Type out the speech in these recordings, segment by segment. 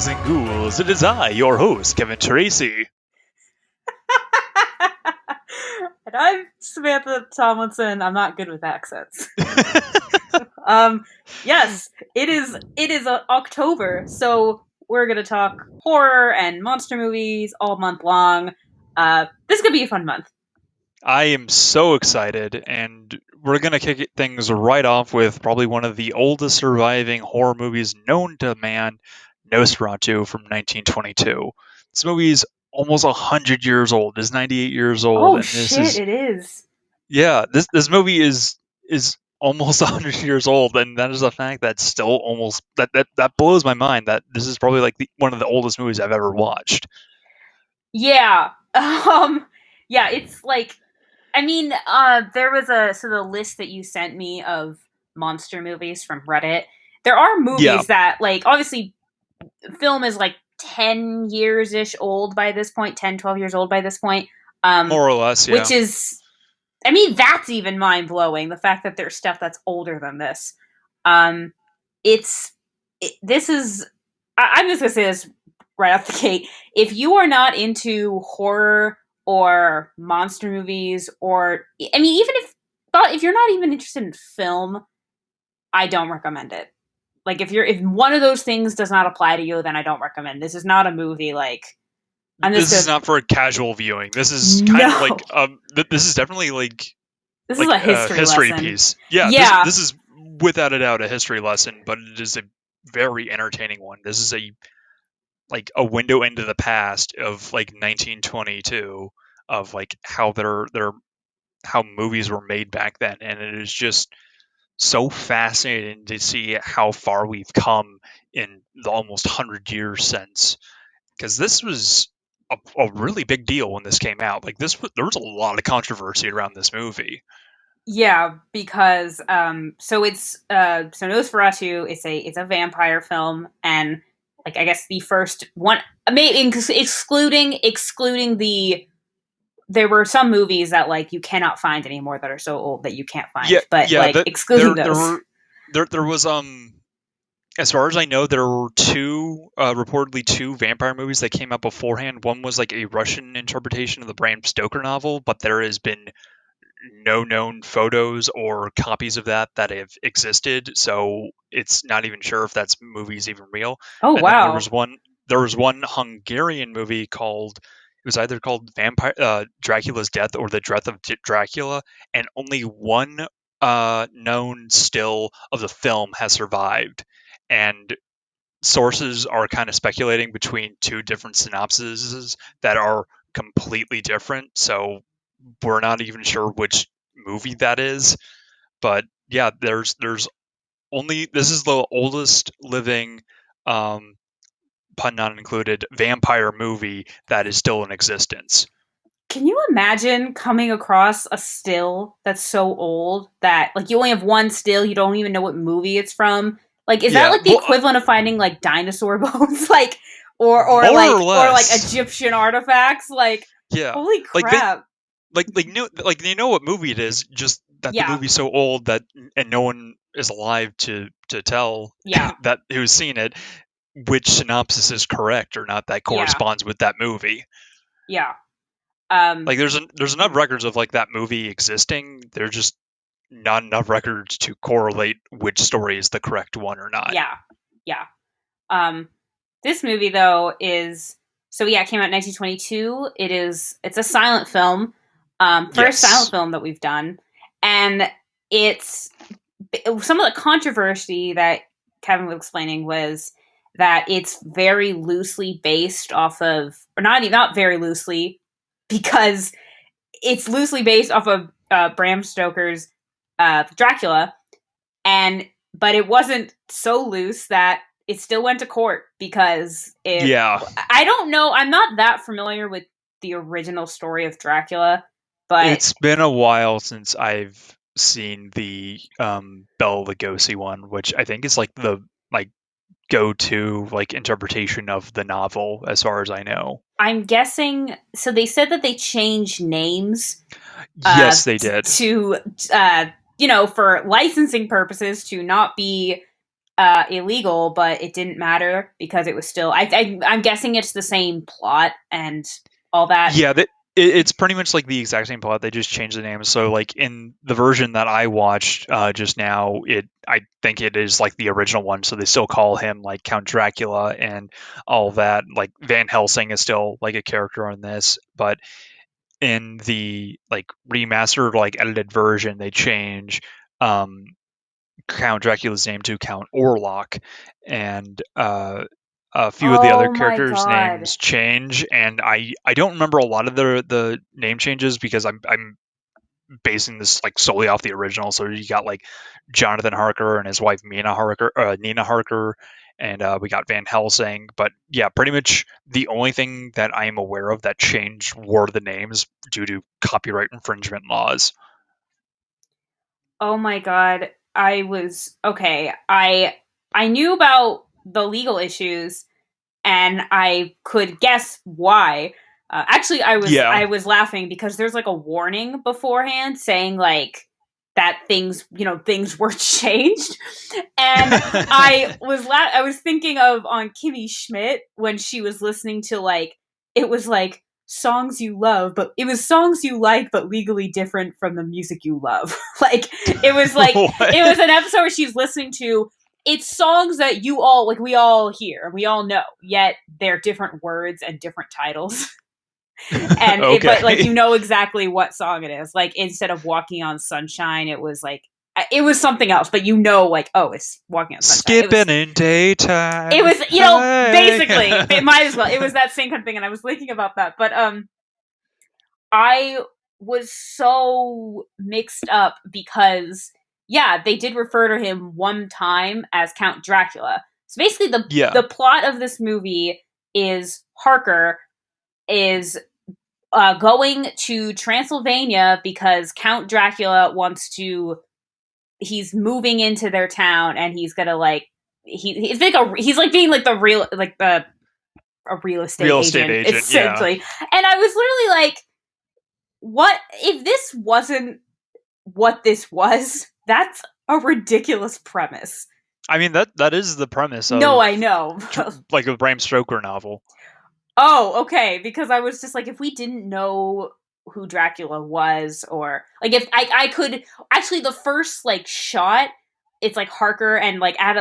boys and ghouls, it is I, your host, Kevin Tracy. And I'm Samantha Tomlinson. I'm not good with accents. Yes, it is October, so we're gonna talk horror and monster movies all month long. This could be a fun month. I am so excited, and we're going to things right off with probably one of the oldest surviving horror movies known to man, Nosferatu from 1922. This movie is almost 100 years old. It's 98 years old, Oh and this shit, is it is. this movie is almost 100 years old, and that is a fact that still almost that blows my mind that this is probably like one of the oldest movies I've ever watched. Yeah. Yeah, it's like there was the list that you sent me of monster movies from Reddit. There are Yeah, movies that like obviously film is like 10 years ish old by this point, 10, 12 years old by this point. Um, more or less, which yeah. is, that's even mind blowing. The fact that there's stuff that's older than this. Um, it's, this is, I'm just gonna say this right off the gate. If you are not into horror or monster movies, or, even if you're not even interested in film, I don't recommend it. Like if one of those things does not apply to you, then I don't recommend. This is not a movie like I'm just This is gonna not for a casual viewing. This is kind of no. like this is definitely like This is a a history history lesson. piece. Yeah, Yeah. this is without a doubt a history lesson, but it is a very entertaining one. This is a window into the past of like 1922 of like how their how movies were made back then, and it is just so fascinating to see how far we've come in the almost 100 years since, because this was a really big deal when this came out. Like there was a lot of controversy around this movie. Yeah, because so Nosferatu is a vampire film, and like I guess the first one, maybe excluding the there were some movies that like you cannot find anymore that are so old that you can't Yeah, find, but yeah. like excluding those. There was as far as I know, there were reportedly two vampire movies that came out beforehand. One was like a Russian interpretation of the Bram Stoker novel, but there has been no known photos or copies of that have existed, so it's not even sure if that's movie's even real. Oh And then wow. there was one Hungarian movie called it was either called Vampire Dracula's Death or The Death of Dracula, and only one known still of the film has survived. And sources are kind of speculating between two different synopses that are completely different. So we're not even sure which movie that is. But yeah, there's only this is the oldest living, um, pun not included, vampire movie that is still in existence. Can you imagine coming across a still that's so old that like you only have one still, you don't even know what movie it's from? Like is that Yeah, like the well, equivalent of finding like dinosaur bones like more or or like less. Egyptian artifacts? Like Yeah, holy like they crap. like they know what movie it is, just that the Yeah. movie's so old that and no one is alive to tell Yeah. that who's seen it which synopsis is correct or not that Yeah. corresponds with that movie. Yeah. Um Like there's enough records of like that movie existing. There's just not enough records to correlate which story is the correct one or not. yeah. Yeah. Um this movie though is it came out in 1922. It's a silent film. First silent Yes. film that we've done. And it's some of the controversy that Kevin was explaining was that it's very loosely based off of, or not very loosely, because it's loosely based off of Bram Stoker's Dracula, and but it wasn't so loose that it still went to court because it. Yeah. I don't know. I'm not that familiar with the original story of Dracula, but It's been a while since I've seen the Bela Lugosi one, which I think is like the like go-to like interpretation of the novel as far as I know. I'm guessing. So they said that they changed names Yes, they did. to for licensing purposes to not be illegal, but it didn't matter because it was still. I'm guessing it's the same plot and all that. Yeah, it's pretty much like the exact same plot. They just changed the name. So like in the version that I watched just now, I think it is like the original one. So they still call him like Count Dracula and all that. Like Van Helsing is still like a character on this, but in the like remastered like edited version, they change um, Count Dracula's name to Count Orlok, and a few of the other Oh my characters' god. names change, and I don't remember a lot of the name changes because I'm basing this like solely off the original. So you got like Jonathan Harker and his wife Nina Harker, and we got Van Helsing. But yeah, pretty much the only thing that I am aware of that changed were the names due to copyright infringement laws. Oh my god. I was okay. I knew about the legal issues and I could guess why. Actually, Yeah. I was laughing because there's like a warning beforehand saying like that things were changed, and I was thinking of on Kimmy Schmidt when she was listening to like it was like songs you love, but it was songs you like but legally different from the music you love. Like it was What? an episode where she's listening to it's songs that you all like we all hear and we all know, yet they're different words and different titles. And it but like Okay. you know exactly what song it is. Like instead of Walking on Sunshine, it was like it was something else, but you know like, oh, it's Walking on Sunshine. Skipping in It daytime. was, Hey. basically, it might as well. It was that same kind of thing, and I was thinking about that. But I was so mixed up because yeah, they did refer to him one time as Count Dracula. So basically, Yeah. the plot of this movie is Harker is going to Transylvania because Count Dracula wants to. He's moving into their town, and he's gonna like he's like being like the real like the a real estate Real estate agent agent. Yeah. essentially. And I was literally like, what if this wasn't what this was? That's a ridiculous premise. I mean that is the premise No, of I know. like a Bram Stoker novel. Oh, okay. Because I was just like, if we didn't know who Dracula was, or like if I could actually the first like shot, it's like Harker and like at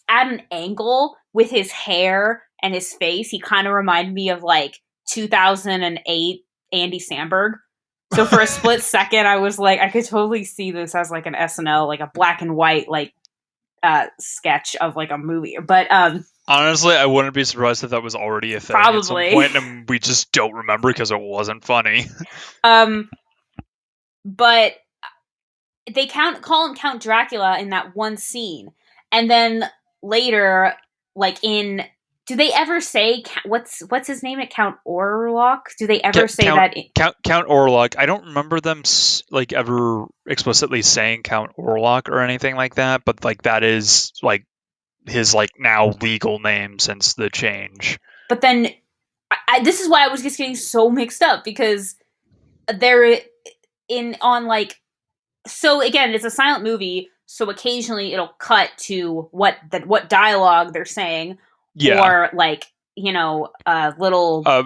an angle with his hair and his face, he kind of reminded me of like 2008 Andy Samberg. So for a split second, I was like, I could totally see this as like an SNL, like a black and white like sketch of like a movie. But Honestly, I wouldn't be surprised if that was already a thing at some probably. point, and we just don't remember because it wasn't funny. um but they call him Count Dracula in that one scene, and then later, like in, do they ever say what's his name at Count Orlok? Do they ever say Count that? Count Orlok. I don't remember them like ever explicitly saying Count Orlok or anything like that, but like that is like his like now legal name since the change. But then this is why I was just getting so mixed up because they're in on like so again it's a silent movie, so occasionally it'll cut to what dialogue they're saying, Yeah. or like a little Uh,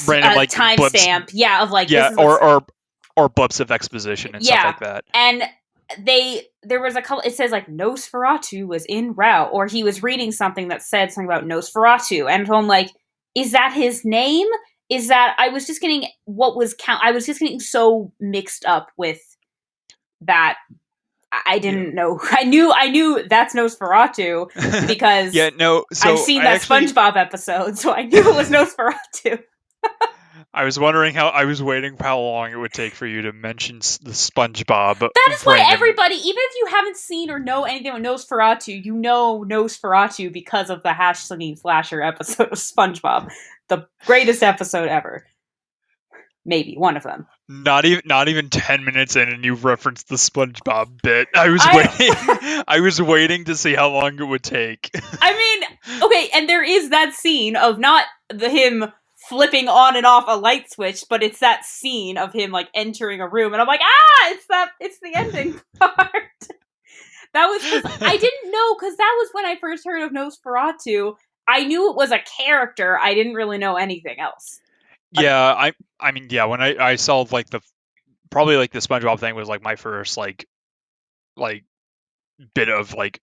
Random like blips. timestamp, yeah, of like this Yeah, is what's or blips of exposition and stuff yeah, like that. and there was a couple. It says like Nosferatu was en route, or he was reading something that said something about Nosferatu, and so I'm like, is that his name? Is that I was just getting what was count? I was just getting so mixed up with that. I Yeah. didn't know. I knew that's Nosferatu because Yeah, no. I've So seen I that actually SpongeBob episode, so I knew it was Nosferatu. I was wondering how I was waiting for how long it would take for you to mention the SpongeBob That is why random. everybody, even if you haven't seen or know anything about Nosferatu, you know Nosferatu because of the hash slinging slasher episode of SpongeBob, the greatest episode ever. Maybe one of them. Not even 10 minutes in, and you referenced the SpongeBob bit. I was I waiting. I was waiting to see how long it would take. I mean, okay, and there is that scene of not him flipping on and off a light switch, but it's that scene of him like entering a room, and I'm like, it's the ending part. That was because I didn't know, because that was when I first heard of Nosferatu. I knew it was a character. I didn't really know anything else. Yeah, I mean, yeah, when I saw like probably like the SpongeBob thing was like my first like bit of like,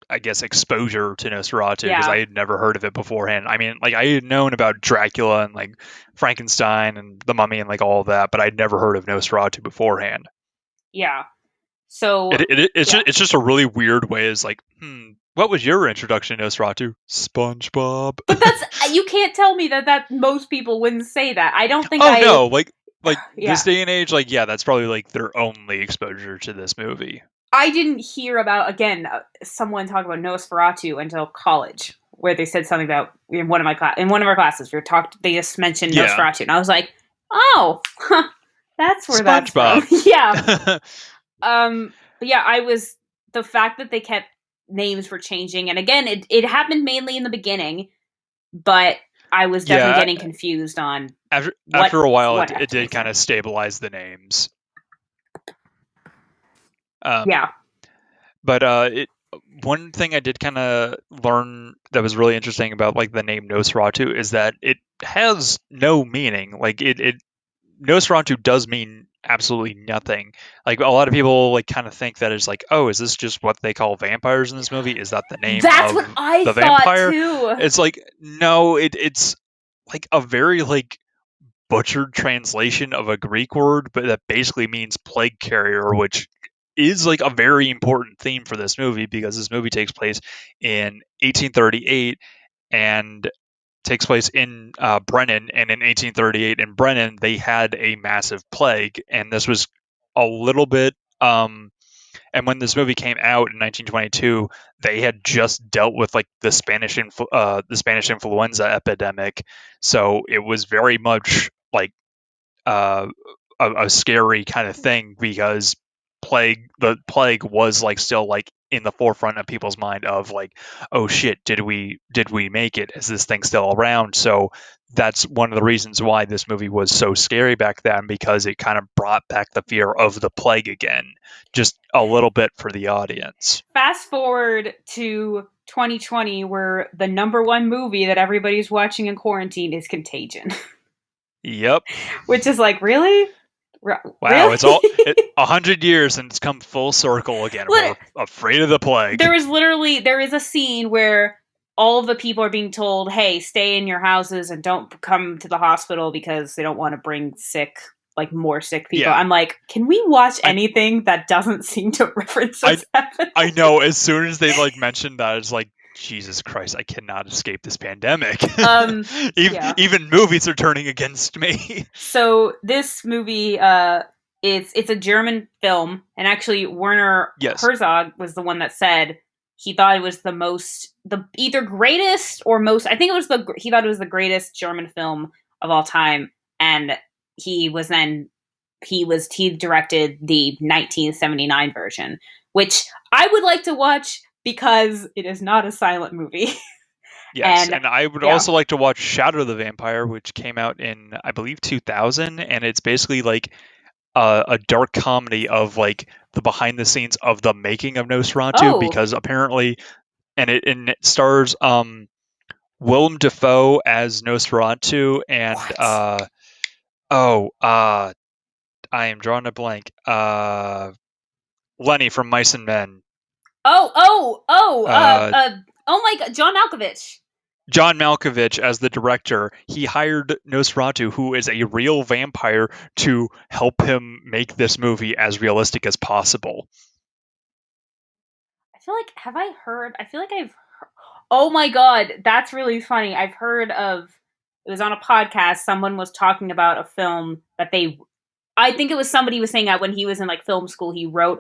I guess, exposure to Nosferatu, because I Yeah, had never heard of it beforehand. I mean, like I had known about Dracula and like Frankenstein and the Mummy and like all of that, but I'd never heard of Nosferatu beforehand. yeah. So yeah, It's just a really weird way. Is like, what was your introduction to Nosferatu? SpongeBob. but that's, you can't tell me that most people wouldn't say that. I don't think Oh I. no, like this Yeah, day and age, like yeah, that's probably like their only exposure to this movie. I didn't hear about, again, someone talk about Nosferatu until college, where they said something about, in one of our classes. They just mentioned Yeah, Nosferatu, and I was like, oh, huh, that's where that's from. SpongeBob. Yeah. But yeah, I was, the fact that they kept names were changing, and again, it happened mainly in the beginning, but I was definitely Yeah, getting confused on what after a while, what it did kind activation. of stabilize the names. Um, Yeah. but it one thing I did kind of learn that was really interesting about like the name Nosferatu is that it has no meaning. Like it Nosferatu does mean absolutely nothing. Like a lot of people like kind of think that it's like, oh, is this just what they call vampires in this movie? Is that the name That's what of I the thought vampire? too. It's like no, it's like a very like butchered translation of a Greek word, but that basically means plague carrier, which is like a very important theme for this movie because this movie takes place in 1838 and takes place in Brennan. And in 1838 in Brennan, they had a massive plague, and this was a little bit. And when this movie came out in 1922, they had just dealt with like the Spanish influenza epidemic, so it was very much like uh, a scary kind of thing because the plague was like still like in the forefront of people's mind of like, oh shit, did we make it, is this thing still around? So that's one of the reasons why this movie was so scary back then, because it kind of brought back the fear of the plague again, just a little bit for the audience. Fast forward to 2020, where the number one movie that everybody's watching in quarantine is Contagion, Yep. which is like, really, Wow, really. it's all 100 years and it's come full circle again. We're afraid of the plague. There is a scene where all of the people are being told, "Hey, stay in your houses and don't come to the hospital because they don't want to bring more sick people." Yeah, I'm like, can we watch I anything that doesn't seem to reference I what's happening? I know. As soon as they like mentioned that, it's like Jesus Christ, I cannot escape this pandemic. Yeah. Even movies are turning against me. So this movie, it's a German film, and actually Werner Yes. Herzog was the one that said he thought it was the either greatest or most. I think it was he thought it was the greatest German film of all time, and he was then he directed the 1979 version, which I would like to watch because it is not a silent movie, Yes, and and I would yeah. also like to watch Shadow the Vampire, which came out in I believe 2000, and it's basically like a dark comedy of like the behind the scenes of the making of Nosferatu, Oh, because apparently, and it stars Willem Dafoe as Nosferatu, and what? oh I am drawing a blank. Lenny from Mice and Men. Oh, oh, oh, Uh, oh my God, John Malkovich. John Malkovich as the director. He hired Nosferatu, who is a real vampire, to help him make this movie as realistic as possible. I feel like, have I heard? I feel like oh my God, that's really funny. I've heard of, it was on a podcast, someone was talking about a film that I think it was somebody was saying that when he was in like film school, he wrote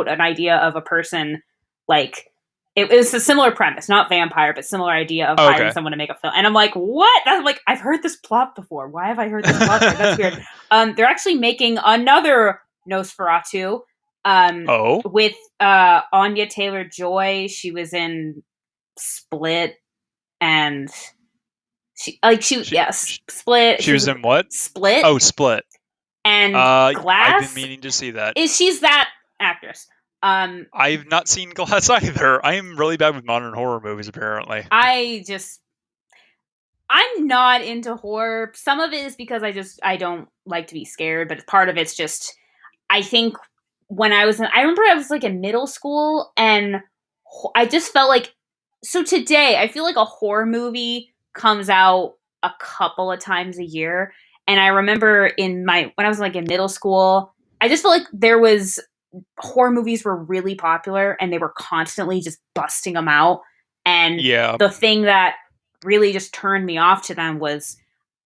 an idea of a person, like, it was a similar premise, not vampire, but similar idea of hiring Okay. someone to make a film. And I'm like, what? I'm like, I've heard this plot before. Why have I heard this plot before? That's weird. They're actually making another Nosferatu, Oh, with Anya Taylor Joy. She was in Split, and she yes, Split. she She was was in what? Split Oh, Split. and I've been Glass. meaning to see that. Is she's that actress? Um, I've not seen Glass either. I am really bad with modern horror movies, apparently. I just I'm not into horror. Some of it is because I don't like to be scared, but part of it's just I think I remember I was like in middle school and I just felt like so today I feel like a horror movie comes out a couple of times a year, and I remember when I was like in middle school, I just felt like there was horror movies were really popular and they were constantly just busting them out. And Yeah. the thing that really just turned me off to them was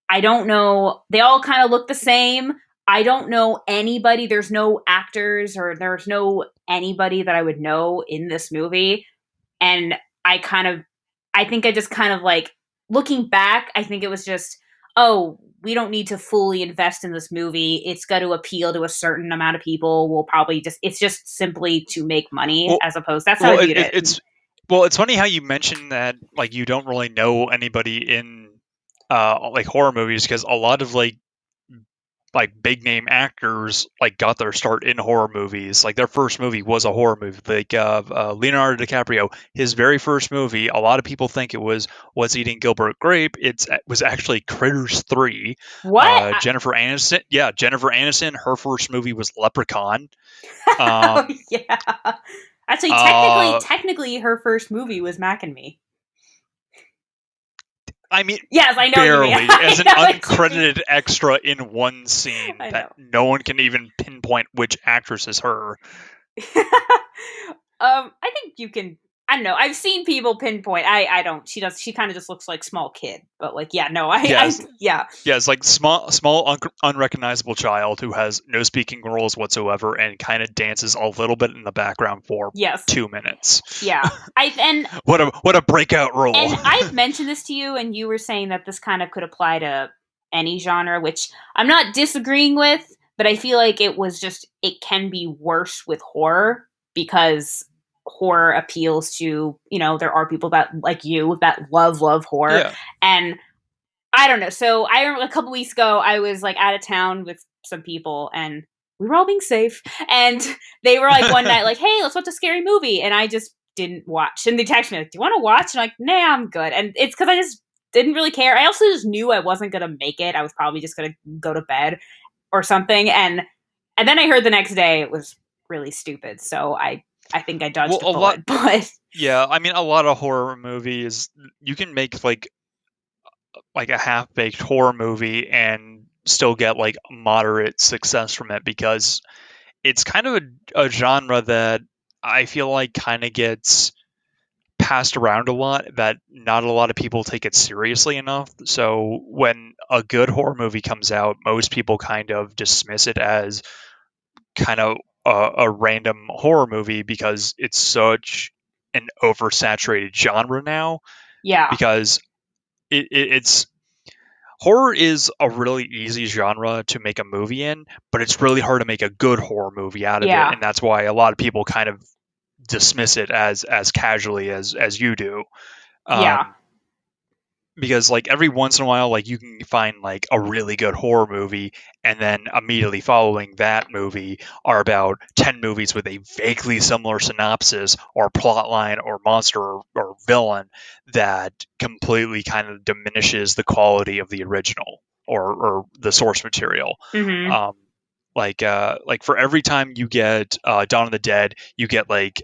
I don't know, they all kind of look the same. I don't know anybody. There's no actors or there's no anybody that I would know in this movie. And I kind of, I think I just kind of like looking back, I think it was just, oh, we don't need to fully invest in this movie. It's got to appeal to a certain amount of people. We'll probably it's just simply to make money Well, as opposed, that's how I well, viewed it. it's funny how you mentioned that like you don't really know anybody in like horror movies because a lot of like big name actors like got their start in horror movies. Like their first movie was a horror movie. Like Leonardo DiCaprio, his very first movie, a lot of people think it was What's Eating Gilbert Grape. It was actually Critters 3. What? Jennifer Aniston, yeah, Jennifer Aniston, her first movie was Leprechaun. Oh, Um, yeah. Actually, uh, technically, her first movie was Mac and Me. I mean, Yes, I know what you mean. barely as I an know what you mean. uncredited extra in one scene I that know. no one can even pinpoint which actress is her. I think you can. I don't know. I've seen people pinpoint. I don't. She does. She kind of just looks like small kid. But like, yeah, no. Yes, Yeah. yeah, it's like unrecognizable child who has no speaking roles whatsoever and kind of dances a little bit in the background for Yes. 2 minutes. Yeah. I What a breakout role! and I've mentioned this to you, and you were saying that this kind of could apply to any genre, which I'm not disagreeing with. But I feel like it can be worse with horror because horror appeals to there are people that like you that love horror, Yeah. and I don't know. So I remember a couple weeks ago, I was like out of town with some people, and we were all being safe. And they were like one night, like, "Hey, let's watch a scary movie," and I just didn't watch. And they texted me like, "Do you want to watch?" And I'm like, "Nah, I'm good." And it's because I just didn't really care. I also just knew I wasn't gonna make it. I was probably just gonna go to bed or something. And then I heard the next day it was really stupid. So I think I Well, dodged a a lot. bullet. But Yeah, I mean, a lot of horror movies you can make like a half baked horror movie and still get like moderate success from it because it's kind of a genre that I feel like kind of gets passed around a lot that not a lot of people take it seriously enough. So when a good horror movie comes out, most people kind of dismiss it as kind of a random horror movie because it's such an oversaturated genre now yeah, because it's horror is a really easy genre to make a movie in, but it's really hard to make a good horror movie out of it, yeah, and that's why a lot of people kind of dismiss it as casually as you do. yeah, Um, because like every once in a while, like you can find like a really good horror movie, and then immediately following that movie are about 10 movies with a vaguely similar synopsis or plot line or monster or villain that completely kind of diminishes the quality of the original or the source material. hmm, Um, like for every time you get Dawn of the Dead, you get like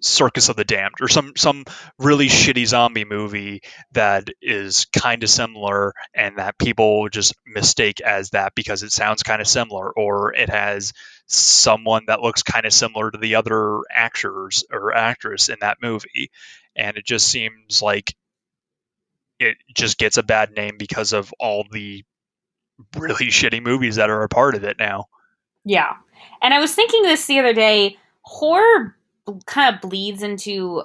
Circus of the Damned or some really shitty zombie movie that is kind of similar and that people just mistake as that because it sounds kind of similar or it has someone that looks kind of similar to the other actors or actress in that movie, and it just seems like it just gets a bad name because of all the really shitty movies that are a part of it now. yeah. And I was thinking this the other day. Horror kind of bleeds into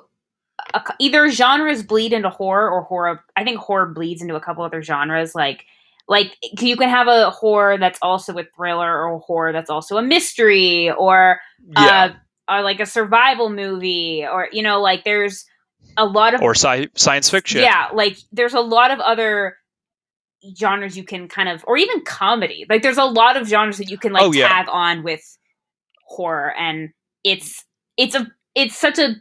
either genres bleed into horror or horror. I think horror bleeds into a couple other genres. Like you can have a horror that's also a thriller, or a horror that's also a mystery, Yeah, or like a survival movie, or like there's a lot of or science fiction. yeah, like there's a lot of other genres you can kind of, or even comedy. Like there's a lot of genres that you can like Oh yeah. tag on with horror, and it's it's such a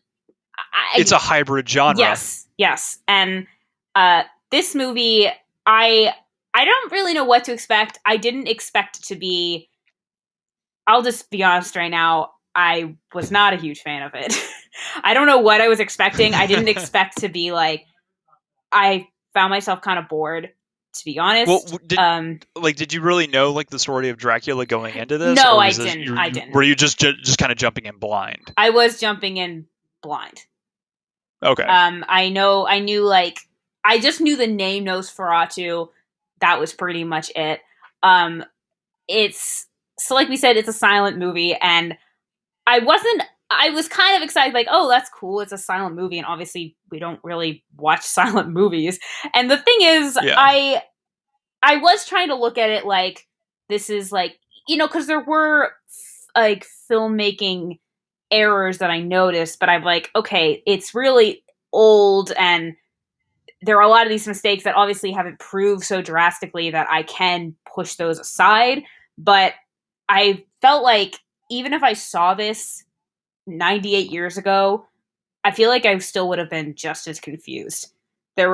It's I a hybrid genre. yes, and uh, this movie I I don't really know what to expect. I didn't expect it to be. I'll just be honest right now. I was not a huge fan of it. I don't know what I was expecting. I didn't expect to be like. I found myself kind of bored, to be Well, honest. did you really know like the story of Dracula going into this, No, or I was this didn't. I were didn't. you just kind of jumping in blind? I was jumping in blind. Okay. I knew like I just knew the name Nosferatu. That was pretty much it. Um, it's so like we said, it's a silent movie, and I wasn't. I was kind of excited, like, oh, that's cool. It's a silent movie, and obviously we don't really watch silent movies. And the thing is, Yeah. I was trying to look at it like this is like because there were like filmmaking errors that I noticed, but I'm like, okay, it's really old and there are a lot of these mistakes that obviously have improved so drastically that I can push those aside. But I felt like even if I saw this 98 years ago, I feel like I still would have been just as confused. I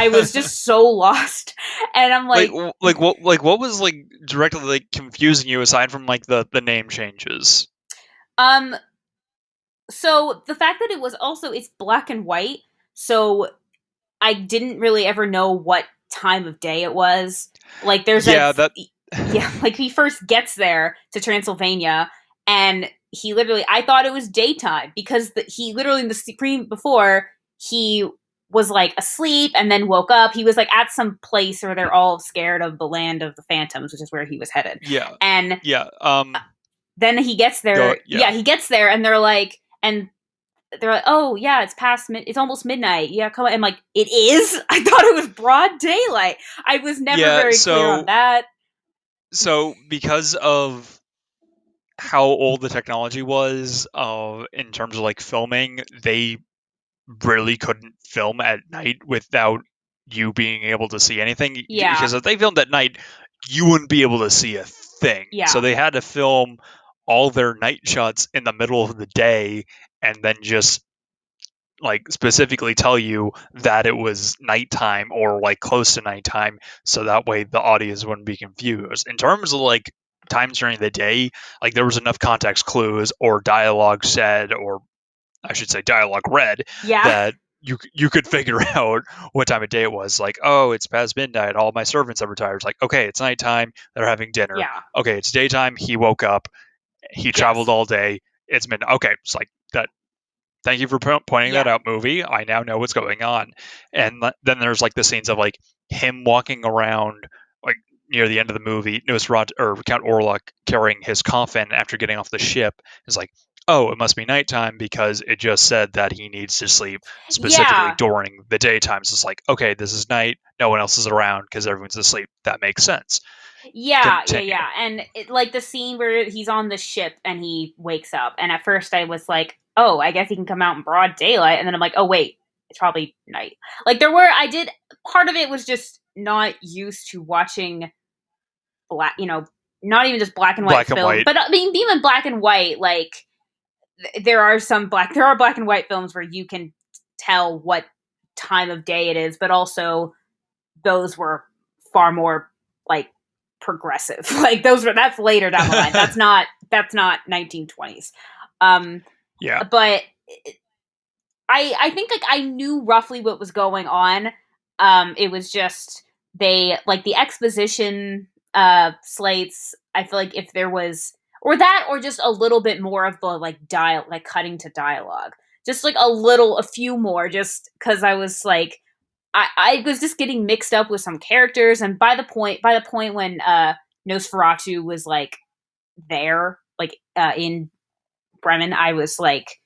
was just so lost. And I'm like, what was like directly like confusing you aside from like the name changes? um, so the fact that it's black and white, so I didn't really ever know what time of day it was. Like there's that Yeah, that yeah, like he first gets there to Transylvania and he literally I thought it was daytime because he literally in the screen before he was like asleep and then woke up. He was like at some place where they're all scared of the land of the phantoms, which is where he was headed. yeah. And Yeah. then he gets Go there. yeah. Yeah, he gets there and they're like, "Oh yeah, it's almost midnight. Yeah, come on." I'm like, "It is." I thought it was broad daylight. I was never Yeah, very clear on that. so because of how old the technology was in terms of like filming, they really couldn't film at night without you being able to see anything, Yeah, because if they filmed at night you wouldn't be able to see a thing, so yeah, they had to film all their night shots in the middle of the day and then just like specifically tell you that it was nighttime or like close to nighttime, so that way the audience wouldn't be confused in terms of like times during the day. Like there was enough context clues or dialogue said, or I should say dialogue read, yeah, that you could figure out what time of day it was. Like, oh, it's past midnight. All my servants are retired. It's like, okay, it's nighttime. They're having dinner. yeah. Okay, it's daytime. He woke up. He traveled Yes, all day. It's midnight. Okay, it's like that. Thank you for pointing that yeah, out, movie. I now know what's going on. And then there's like the scenes of like him walking around like near the end of the movie, Nosferatu or Count Orlok carrying his coffin after getting off the ship. Is like, oh, it must be nighttime because it just said that he needs to sleep specifically yeah. during the daytime. So it's like, okay, this is night. No one else is around because everyone's asleep. That makes sense. Continue. And like the scene where he's on the ship and he wakes up, and at first I was like, "Oh, I guess he can come out in broad daylight," and then I'm like, "Oh wait, it's probably night." Like I did part of it was just not used to watching black, not even just black and white Black and film, white. but I mean, even black and white, like there are black and white films where you can tell what time of day it is, but also those were far more like progressive. Like that's later down the line. That's not 1920s. Um, Yeah. but I think like I knew roughly what was going on. It was just they like the exposition slates. I feel like if there was or that or just a little bit more of the like cutting to dialogue. Just like a few more, just because I was like, I was just getting mixed up with some characters, and by the point when Nosferatu was like there, like in Bremen, I was like,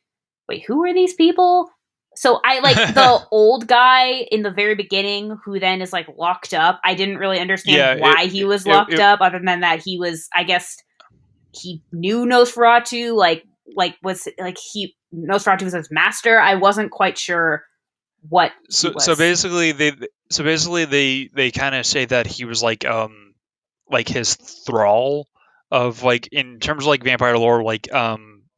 wait, who are these people? So I like the old guy in the very beginning who then is like locked up. I didn't really understand Yeah. why he was locked up, other than that he was, I guess, he knew Nosferatu, was like he Nosferatu was his master. I wasn't quite sure what he So was. basically they kind of say that he was like his thrall, of like in terms of like vampire lore, like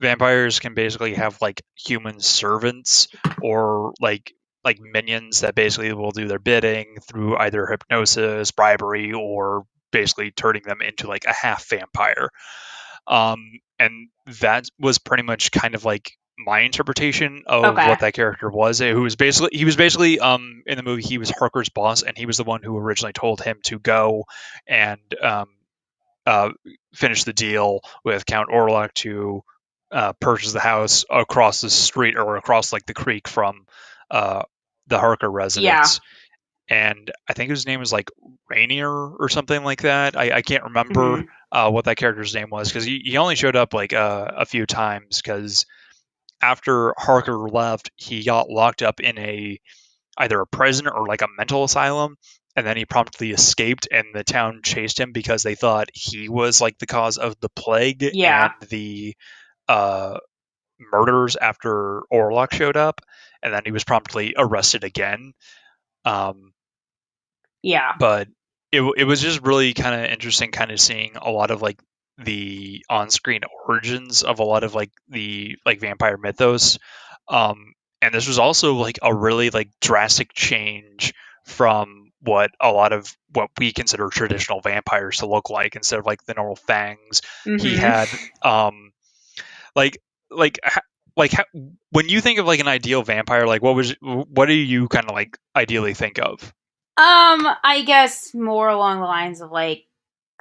vampires can basically have like human servants or like minions that basically will do their bidding through either hypnosis, bribery, or basically turning them into like a half vampire. And that was pretty much kind of like my interpretation of Okay. what that character was. He was basically in the movie he was Harker's boss, and he was the one who originally told him to go and uh, finish the deal with Count Orlok to purchase the house across the street or across like the creek from uh, the Harker Yeah. residence. And I think his name was like Rainier or something like that. I can't remember Hmm. what that character's name was because he only showed up like a few times because after Harker left, he got locked up in a either a prison or like a mental asylum, and then he promptly escaped and the town chased him because they thought he was like the cause of the plague Yeah. and the uh, murders after Orlok showed up, and then he was promptly arrested again. um, Yeah. but it was just really kind of interesting kind of seeing a lot of like the on-screen origins of a lot of like the like vampire mythos. And this was also like a really like drastic change from what we consider traditional vampires to look like. Instead of like the normal fangs, he Hmm. had like like ha- like ha- when you think of like an ideal vampire, like what do you kind of like ideally think of? I guess more along the lines of like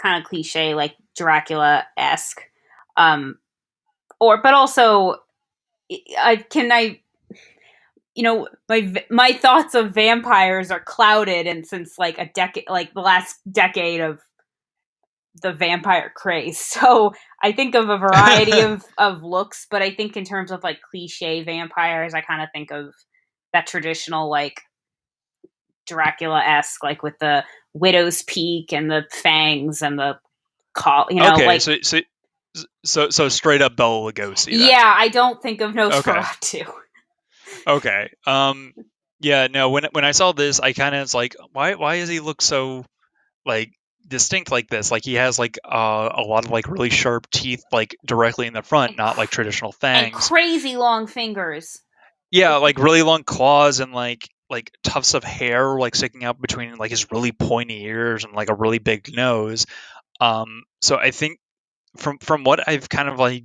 kind of cliche, like Dracula esque, um, or but also I my thoughts of vampires are clouded, and since like a decade, like the last decade of the vampire craze, so I think of a variety of looks, but I think in terms of like cliche vampires, I kind of think of that traditional like Dracula esque, like with the widow's peak and the fangs and the call, Okay, like so straight up Bela Lugosi then. yeah, I don't think of Okay, Nosferatu. okay. Yeah, no. When I saw this, I kind of was like, why does he look so like distinct like this? Like he has like a lot of like really sharp teeth like directly in the front, and not like traditional and fangs. crazy long fingers. Yeah, like really long claws and like tufts of hair like sticking out between like his really pointy ears and like a really big nose. So I think from what I've kind of like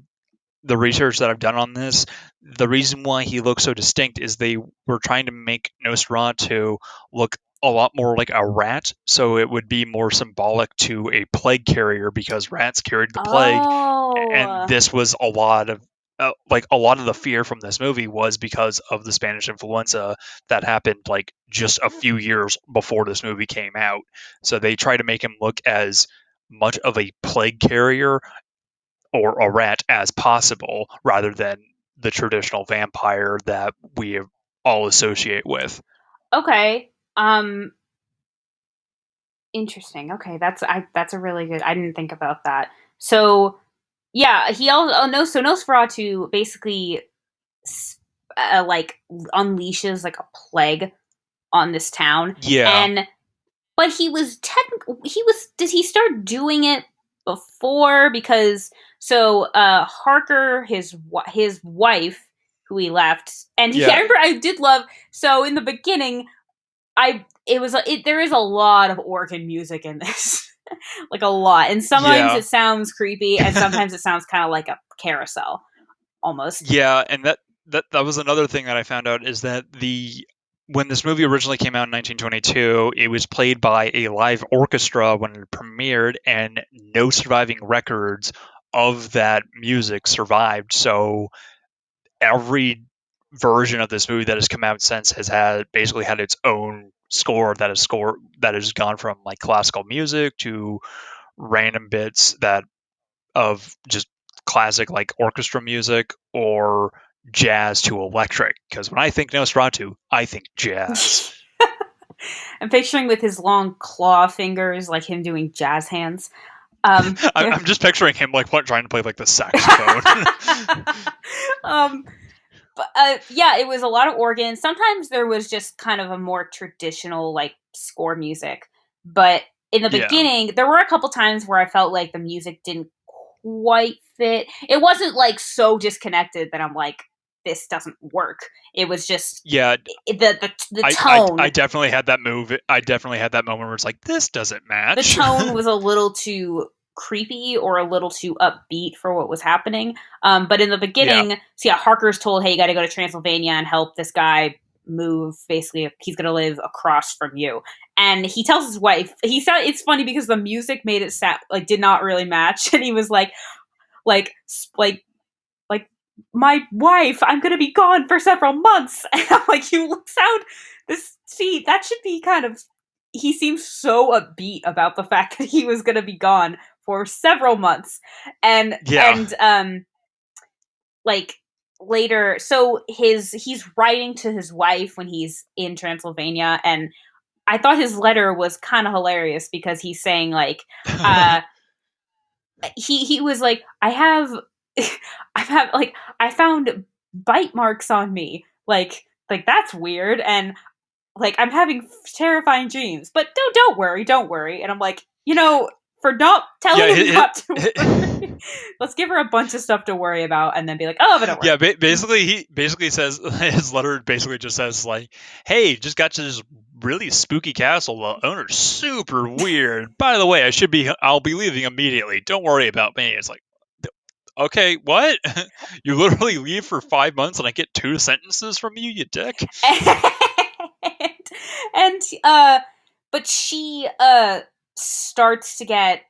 the research that I've done on this, the reason why he looks so distinct is they were trying to make Nosferatu look a lot more like a rat, so it would be more symbolic to a plague carrier because rats carried the plague, and Oh, this was a lot of like a lot of the fear from this movie was because of the Spanish influenza that happened like just a few years before this movie came out. So they try to make him look as much of a plague carrier or a rat as possible rather than the traditional vampire that we all associate with. okay. Interesting. Okay, that's a really good. I didn't think about that. So yeah, he also no. So Nosferatu basically like unleashes like a plague on this town, Yeah, and but he was did he start doing it before? Because so Harker, his wife, who he left, and he, I yeah, remember I did love, so in the beginning I it was there is a lot of organ music in this. Like a lot, and sometimes yeah, it sounds creepy and sometimes it sounds kind of like a carousel almost. yeah. And that was another thing that I found out is that the when this movie originally came out in 1922, it was played by a live orchestra when it premiered, and no surviving records of that music survived. So every version of this movie that has come out since has had basically had its own score that has gone from like classical music to random bits that of just classic like orchestra music or jazz to electric. Because when I think Nosferatu, I think jazz. I'm picturing with his long claw fingers, like him doing jazz hands. Um, I'm just picturing him like what, trying to play like the saxophone. um, but yeah, it was a lot of organ. Sometimes there was just kind of a more traditional like score music, but in the Yeah. beginning, there were a couple times where I felt like the music didn't quite fit. It wasn't like so disconnected that I'm like, this doesn't work. It was just Yeah, the I tone. definitely had that move. I definitely had that moment where it's like, this doesn't The match. tone was a little too creepy or a little too upbeat for what was happening. But in the Yeah. beginning, so yeah, Harker's told, "Hey, you got to go to Transylvania and help this guy move. Basically, he's going to live across from you." And he tells his wife. He said it's funny because the music made it sound like did not really match, and he was like, like like my wife, I'm gonna be gone for several months. And I'm like, you sound this see, that should be kind of he seems so upbeat about the fact that he was gonna be gone for several months. And Yeah. and like later so he's writing to his wife when he's in Transylvania, and I thought his letter was kind of hilarious because he's saying like uh he was like, I have I have like I found bite marks on me. Like that's weird, and like I'm having terrifying dreams. But don't worry, don't worry. And I'm like, for not telling Yeah. him not to worry, let's give her a bunch of stuff to worry about and then be like, oh, but don't Yeah, worry. basically he basically says his letter basically just says like, "Hey, just got to this really spooky castle. The owner's super weird. By the way, I'll be leaving immediately. Don't worry about me." It's like, okay, what? You literally leave for 5 months and I get 2 sentences from you, you dick. And but she starts to get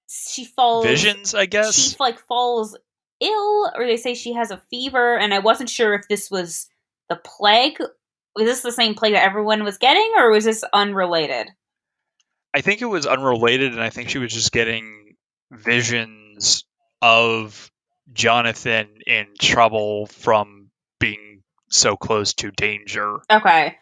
she falls Visions, I she guess. like falls ill, or they say she has a fever, and I wasn't sure if this was the plague. Was this the same plague that everyone was getting, or was this unrelated? I think it was unrelated, and I think she was just getting visions of Jonathan in trouble from being so close to danger. Okay.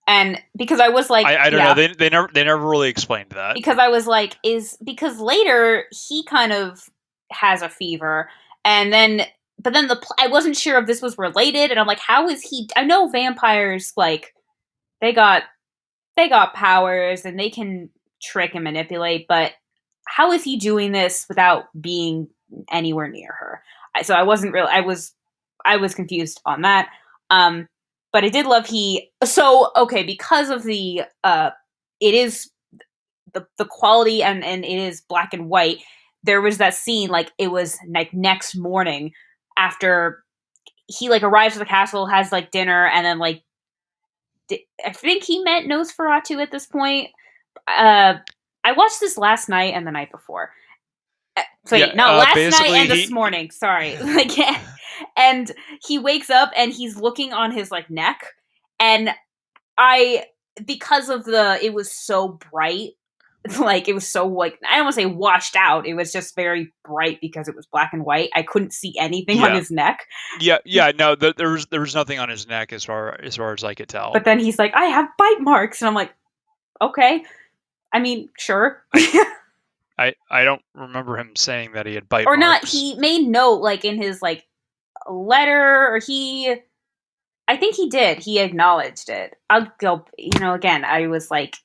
And because I was like, I don't know. yeah, They never really explained that. because I was like, is because later he kind of has a fever, and then but then I wasn't sure if this was related, and I'm like, how is he? I know vampires like they got they got powers and they can trick and manipulate, but how is he doing this without being anywhere near her? So I wasn't really. I was confused on that. Um, but I did love he. So okay, because of it is the quality, and it is black and white. There was that scene like it was like next morning after he like arrives at the castle, has like dinner, and then like I think he met Nosferatu at this point. Uh, I watched this last night and the night before. Yeah. Wait, not last night Basically, and this morning. Sorry, like, and he wakes up and he's looking on his like neck, and I because of it was so bright, like it was so like I don't want to say washed out. It was just very bright because it was black and white. I couldn't see anything on yeah, his neck. yeah. No, there was nothing on his neck as far as I could But tell. then he's like, I have bite marks, and I'm like, okay. I mean, sure. I I don't remember him saying that he had bite Or not. marks. He made note like in his like letter, or he I think he did. He acknowledged it. I'll go. Again, I was like,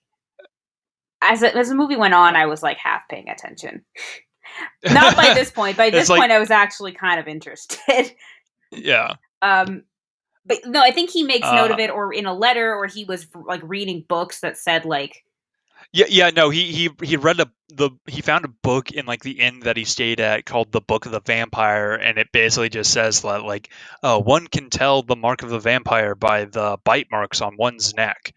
as the movie went on, I was like half paying attention. Not by this point. By It's this like, point, I was actually kind of interested. yeah. um, but no, I think he makes note Uh, of it, or in a letter, or he was like reading books that said like, Yeah, yeah, no, he read he found a book in like the inn that he stayed at called the Book of the Vampire, and it basically just says that like, one can tell the mark of the vampire by the bite marks on one's neck.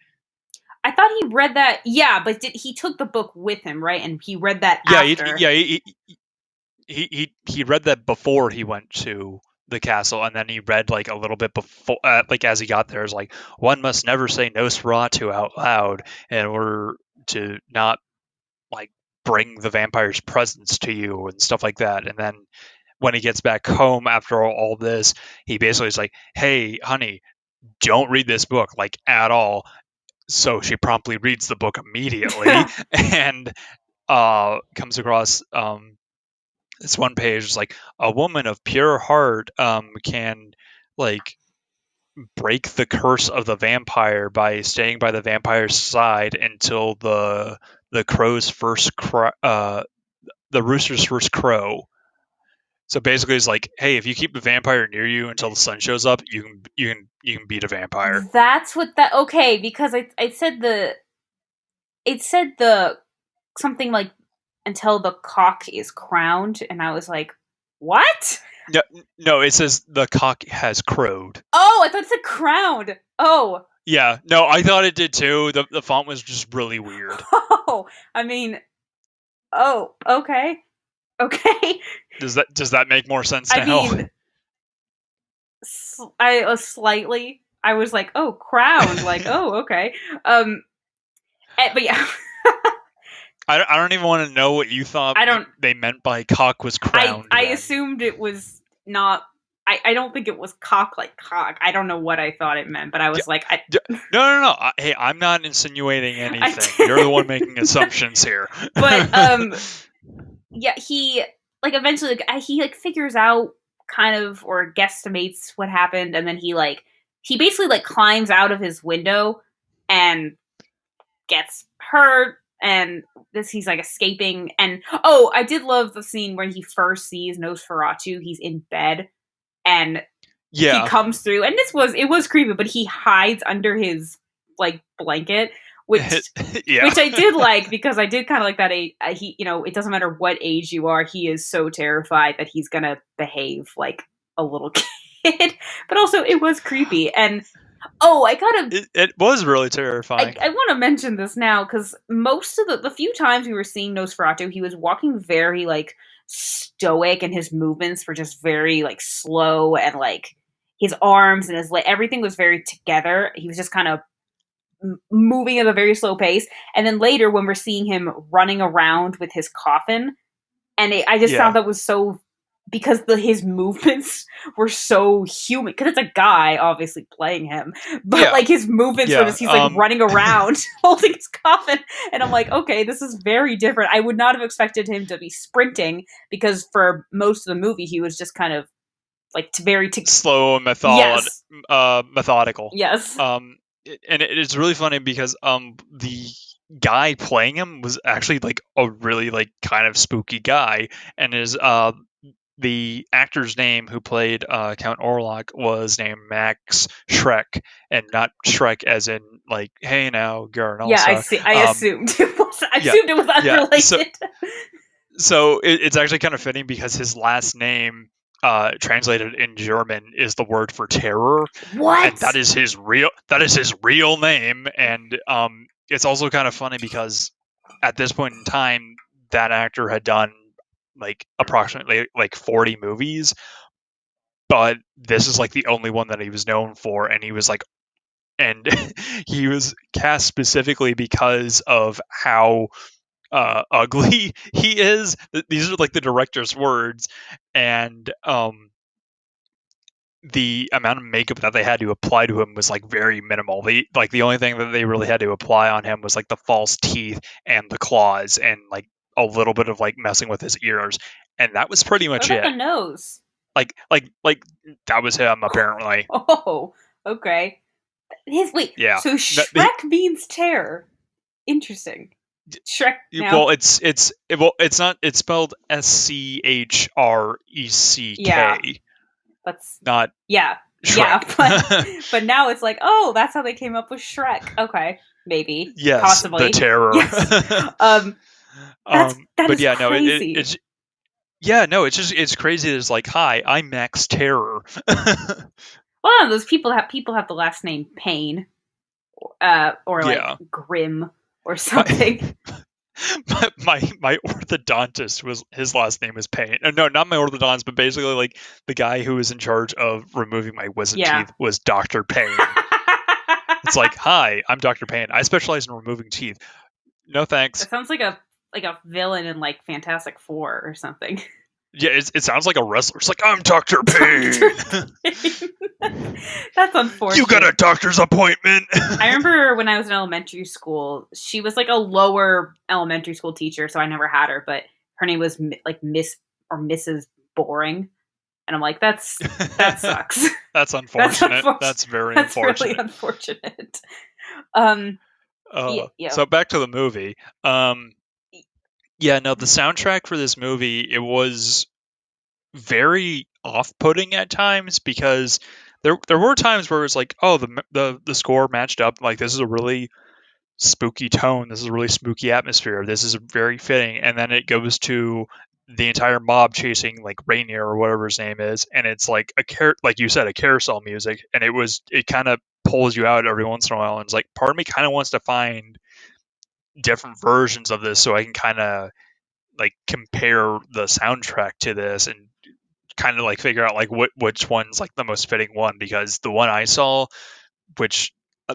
I thought he read that. Yeah, but he took the book with him, right? And he read that Yeah, after. yeah, he read that before he went to the castle, and then he read like a little bit before, like as he got there, is like, one must never say Nosferatu out loud in order to not like bring the vampire's presence to you and stuff like that. And then when he gets back home after all this, he basically is like, "Hey, honey, don't read this book like at all." So she promptly reads the book immediately and comes across this one page. It's like, a woman of pure heart can like break the curse of the vampire by staying by the vampire's side until the crow's first the rooster's first crow. So basically, it's like, hey, if you keep the vampire near you until the sun shows up, you can beat a vampire. That's what that okay, because I said the something like until the cock is crowned, and I was like, what? No, no, it says the cock has crowed. Oh, I thought it said crowned. Oh. Yeah, no, I thought it did too. The font was just really weird. Oh, I mean, oh, okay. Okay. Does that make more sense I now? mean, I slightly. I was like, oh, crowned. Like, oh, okay. Um, but yeah, I don't even want to know what you thought I don't. they meant by cock was crowned I then. assumed it was not. I don't think it was cock like cock. I don't know what I thought it meant, but I Yeah, was like, no, no, no. Hey, I'm not insinuating I anything. You're the one did. making assumptions here. But yeah, he like eventually he like figures out kind of or guesstimates what happened, and then he basically like climbs out of his window and gets hurt, and this he's like escaping. And oh, I did love the scene when he first sees Nosferatu. He's in bed and he Yeah. comes through, and it was creepy, but he hides under his like blanket, which Yeah. which I did like because I did kind of like that. He, it doesn't matter what age you are, he is so terrified that he's gonna behave like a little kid. But also, it was creepy. And oh, It was really terrifying. I want to mention this now because most of the few times we were seeing Nosferatu, he was walking very like stoic, and his movements were just very like slow, and like his arms and his everything was very together. He was just kind of moving at a very slow pace. And then later, when we're seeing him running around with his coffin, and I just Yeah. found that was so because his movements were so human because it's a guy obviously playing him, but Yeah. like his movements were Yeah. just he's like running around holding his coffin, and I'm like, okay, this is very different. I would not have expected him to be sprinting because for most of the movie he was just kind of like Slow and yes, methodical. yes. And it's really funny because the guy playing him was actually like a really like kind of spooky guy, and his the actor's name who played Count Orlok was named Max Shrek, and not Shrek as in like, hey now, you're an Yeah, I Elsa. see. I assumed it was. I Yeah, assumed it was yeah. So unrelated. it's actually kind of fitting because his last name, translated in German, is the word for terror, and What? that is his real name. And it's also kind of funny because at this point in time, that actor had done like approximately like 40 movies, but this is like the only one that he was known for, and he was like, and he was cast specifically because of how ugly he is. These are like the director's words, and the amount of makeup that they had to apply to him was like very minimal. The only thing that they really had to apply on him was like the false teeth and the claws and like a little bit of like messing with his ears, and that was pretty What much about the it. nose? Like that was him apparently. Oh, okay. His wait. Yeah. So That- they- Shrek means terror. Interesting. Shrek now. well, it's not. It's spelled Yeah, Schreck, that's not yeah, yeah. Shrek. But now it's like, oh, that's how they came up with Shrek. Okay, maybe, Yes, the possibly. terror. Yes. Um, that But is yeah, no, crazy. it's yeah, no, it's crazy. It's like, hi, I'm Max Terror. Well, those people have the last name Payne, or like Yeah, Grimm or my, something. my orthodontist was his last name is Payne. No, not my orthodontist, but basically like the guy who was in charge of removing my wisdom Yeah. teeth was Doctor Payne. It's like, hi, I'm Doctor Payne. I specialize in removing teeth. No thanks. That sounds like a villain in like Fantastic Four or something. Yeah, it sounds like a wrestler. It's like, I'm Doctor Doctor Payne. Payne. That's You got a unfortunate. doctor's appointment. I remember when I was in elementary school, she was like a lower elementary school teacher, so I never had her, but her name was like Miss or Mrs. Boring. And I'm like, that sucks. That's That's unfortunate. unfortunate. That's very That's really unfortunate. unfortunate. Um, yeah, yeah. So back to the movie. Yeah, no, the soundtrack for this movie, it was very off-putting at times because there were times where it was like, oh, the score matched up. Like this is a really spooky tone. This is a really spooky atmosphere. This is very fitting. And then it goes to the entire mob chasing like Rainier or whatever his name is, and it's like like you said, a carousel music, and it kind of pulls you out every once in a while. And it's like part of me kind of wants to find different versions of this so I can kind of like compare the soundtrack to this and kind of like figure out like which one's like the most fitting one because the one I saw, which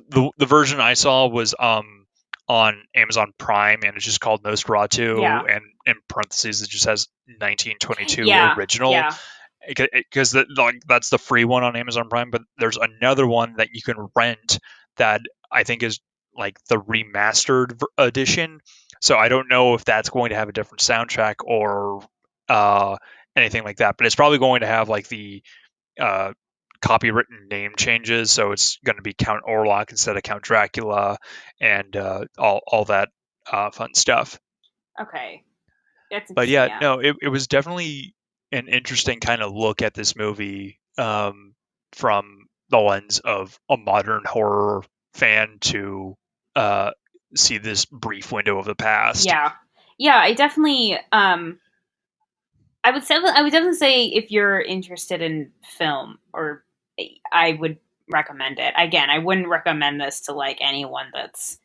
the version I saw was on Amazon Prime and it's just called Nosferatu Yeah. and in parentheses it just has 1922 Yeah. original Yeah. because like that's the free one on Amazon Prime, but there's another one that you can rent that I think is like the remastered edition. So I don't know if that's going to have a different soundtrack or uh, anything like that, but it's probably going to have like the uh, copywritten name changes. So it's going to be Count Orlok instead of Count Dracula, and all that fun stuff. Okay. That's But interesting. yeah, Yeah. no, it was definitely an interesting kind of look at this movie from the lens of a modern horror fan to uh, see this brief window of the past. Yeah. Yeah. I definitely. I would definitely say if you're interested in film, or I would recommend it. Again, I wouldn't recommend this to like anyone that's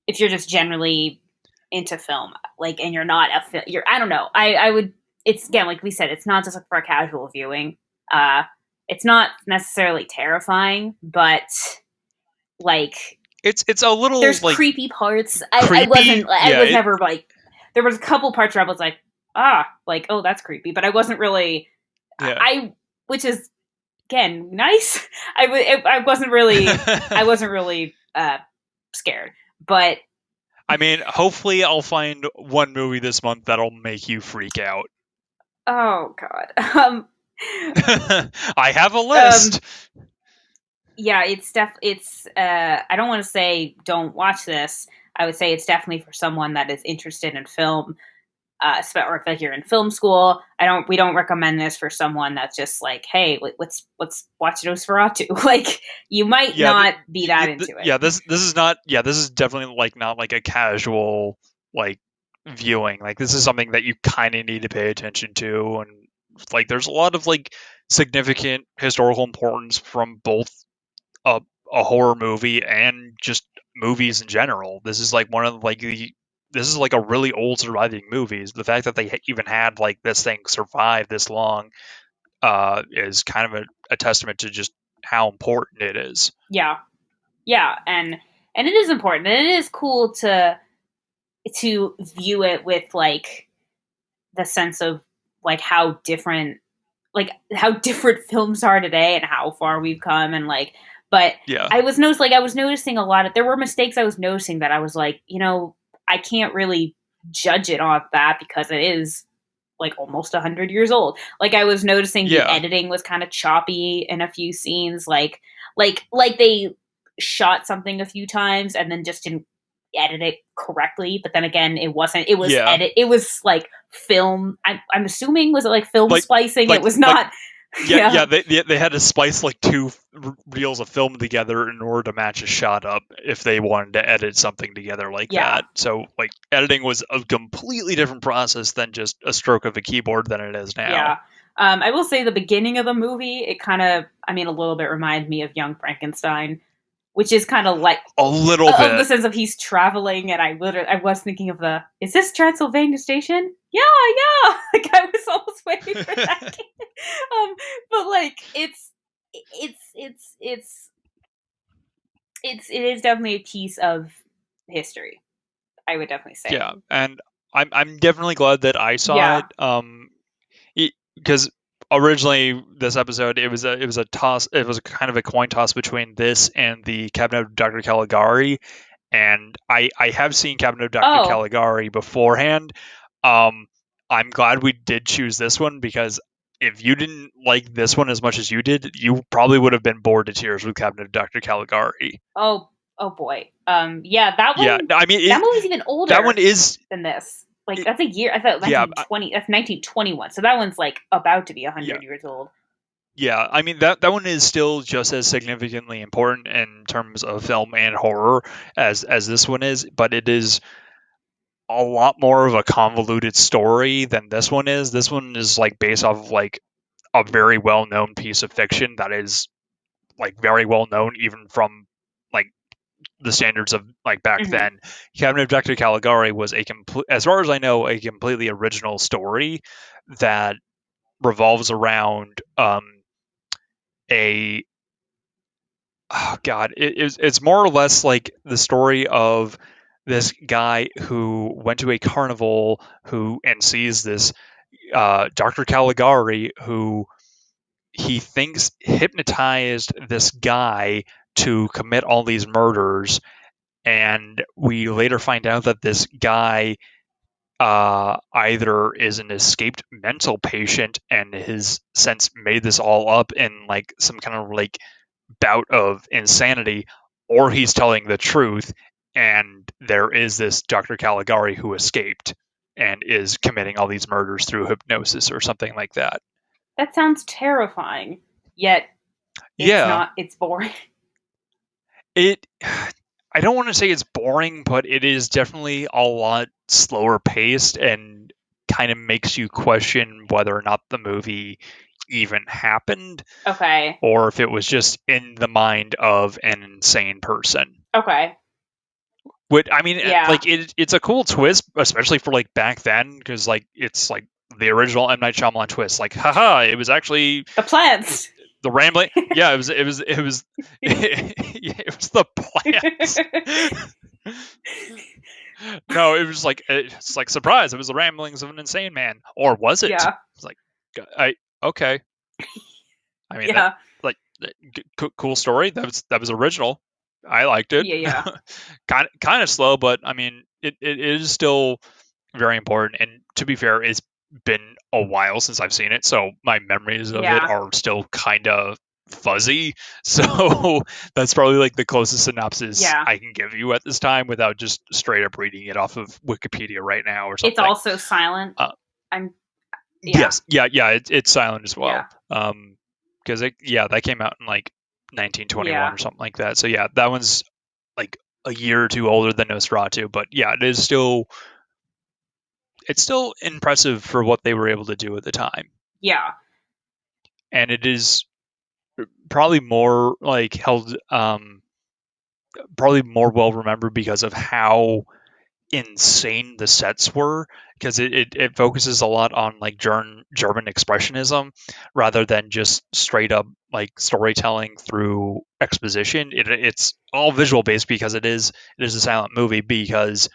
if you're just generally into film, like, and you're not you're I don't know. I would. It's again like we said, it's not just like for a casual viewing. Uh, it's not necessarily terrifying, but like It's a little there's like creepy parts. creepy. I Yeah, was never like there was a couple parts where I was like like oh that's creepy, but I wasn't really yeah. I which is again nice. I wasn't really I wasn't really scared, but I mean, hopefully, I'll find one movie this month that'll make you freak out. oh god. I have a Um list. yeah, it's I don't want to say don't watch this. I would say it's definitely for someone that is interested in film, or if like you're in film school. We don't recommend this for someone that's just like, hey, let's watch Nosferatu. Like you might Yeah, not be that into it. yeah. This is not. Yeah, this is definitely like not like a casual like viewing. Like this is something that you kind of need to pay attention to, and like there's a lot of like significant historical importance from both a a horror movie and just movies in general. This is like one of like the this is like a really old surviving movies. The fact that they even had like this thing survive this long is kind of a testament to just how important it is. Yeah, yeah, and it is important, and it is cool to view it with like the sense of like how different films are today and how far we've come and like but Yeah, I was noticing a lot of there were mistakes I was noticing that I was like, I can't really judge it off that because it is like almost 100 years old. Like I was noticing the yeah, editing was kind of choppy in a few scenes, like they shot something a few times and then just didn't edit it correctly. But then again, it wasn't. It was yeah. edit. It was like film. I'm assuming was it like film Like, splicing? It was like, not. yeah, Yeah, yeah. They had to splice like two reels of film together in order to match a shot up if they wanted to edit something together like yeah, that. So, like, editing was a completely different process than just a stroke of a keyboard than it is now. yeah. I will say the beginning of the movie, it kind of, I mean, a little bit reminded me of Young Frankenstein, which is kind of like A little of the bit. sense of he's traveling, and I was thinking of is this Transylvania Station? Yeah, yeah. Like I was almost waiting for that. But like it's it's it's it is definitely a piece of history. I would definitely say. Yeah, and I'm definitely glad that I saw Yeah. it. Because originally this episode it was a toss, it was a kind of a coin toss between this and the Cabinet of Dr. Caligari, and I have seen Cabinet of Dr. Oh, Caligari beforehand. Um, I'm glad we did choose this one because if you didn't like this one as much as you did, you probably would have been bored to tears with Cabinet of Dr. Caligari. oh, oh boy. Yeah, Yeah, I mean that movie's even that one older is than this. Like it, that's a year. I thought yeah, 1920. That's 1921. So that one's like about to be yeah, 100 years old. yeah. I mean that one is still just as significantly important in terms of film and horror as this one is, but it is a lot more of a convoluted story than this one is. This one is like based off of like a very well known piece of fiction that is like very well known even from like the standards of like back Mm-hmm. then. Cabinet of Dr. Caligari was as far as I know, a completely original story that revolves around a oh god, it's more or less like the story of this guy who went to a carnival who and sees this Dr. Caligari who he thinks hypnotized this guy to commit all these murders, and we later find out that this guy either is an escaped mental patient and has since made this all up in like some kind of like bout of insanity, or he's telling the truth, and there is this Dr. Caligari who escaped and is committing all these murders through hypnosis or something like that. That sounds terrifying. Yet it's Yeah, not. It's boring. it I don't want to say it's boring, but it is definitely a lot slower paced and kind of makes you question whether or not the movie even happened Okay. or if it was just in the mind of an insane person. Okay. What I mean, Yeah. like it's a cool twist, especially for like back then, because like it's like the original M Night Shyamalan twist. Like, haha, it was actually The plants. the rambling. Yeah, it was it was the plants. No, it was like it's like surprise. It was the ramblings of an insane man, or was it? Yeah. It's like I okay. I mean that Yeah. like cool story. That was original. I liked it. Yeah. Yeah. Kind of slow, but I mean it is still very important. And to be fair, it's been a while since I've seen it, so my memories of it Yeah. are still kind of fuzzy. So that's probably like the closest synopsis Yeah. I can give you at this time without just straight up reading it off of Wikipedia right now or It's something. also silent. Uh, I'm. Yeah. yes, yeah, it's silent as Yeah. well. Because yeah, that came out in like 1921 Yeah. or something like that. So yeah, that one's like a year or two older than Nosferatu, but yeah, it's still impressive for what they were able to do at the time, Yeah. and it is probably more like held probably more well remembered because of how insane the sets were, because it focuses a lot on like German expressionism rather than just straight up like storytelling through exposition. It's all visual based because it is a silent movie, because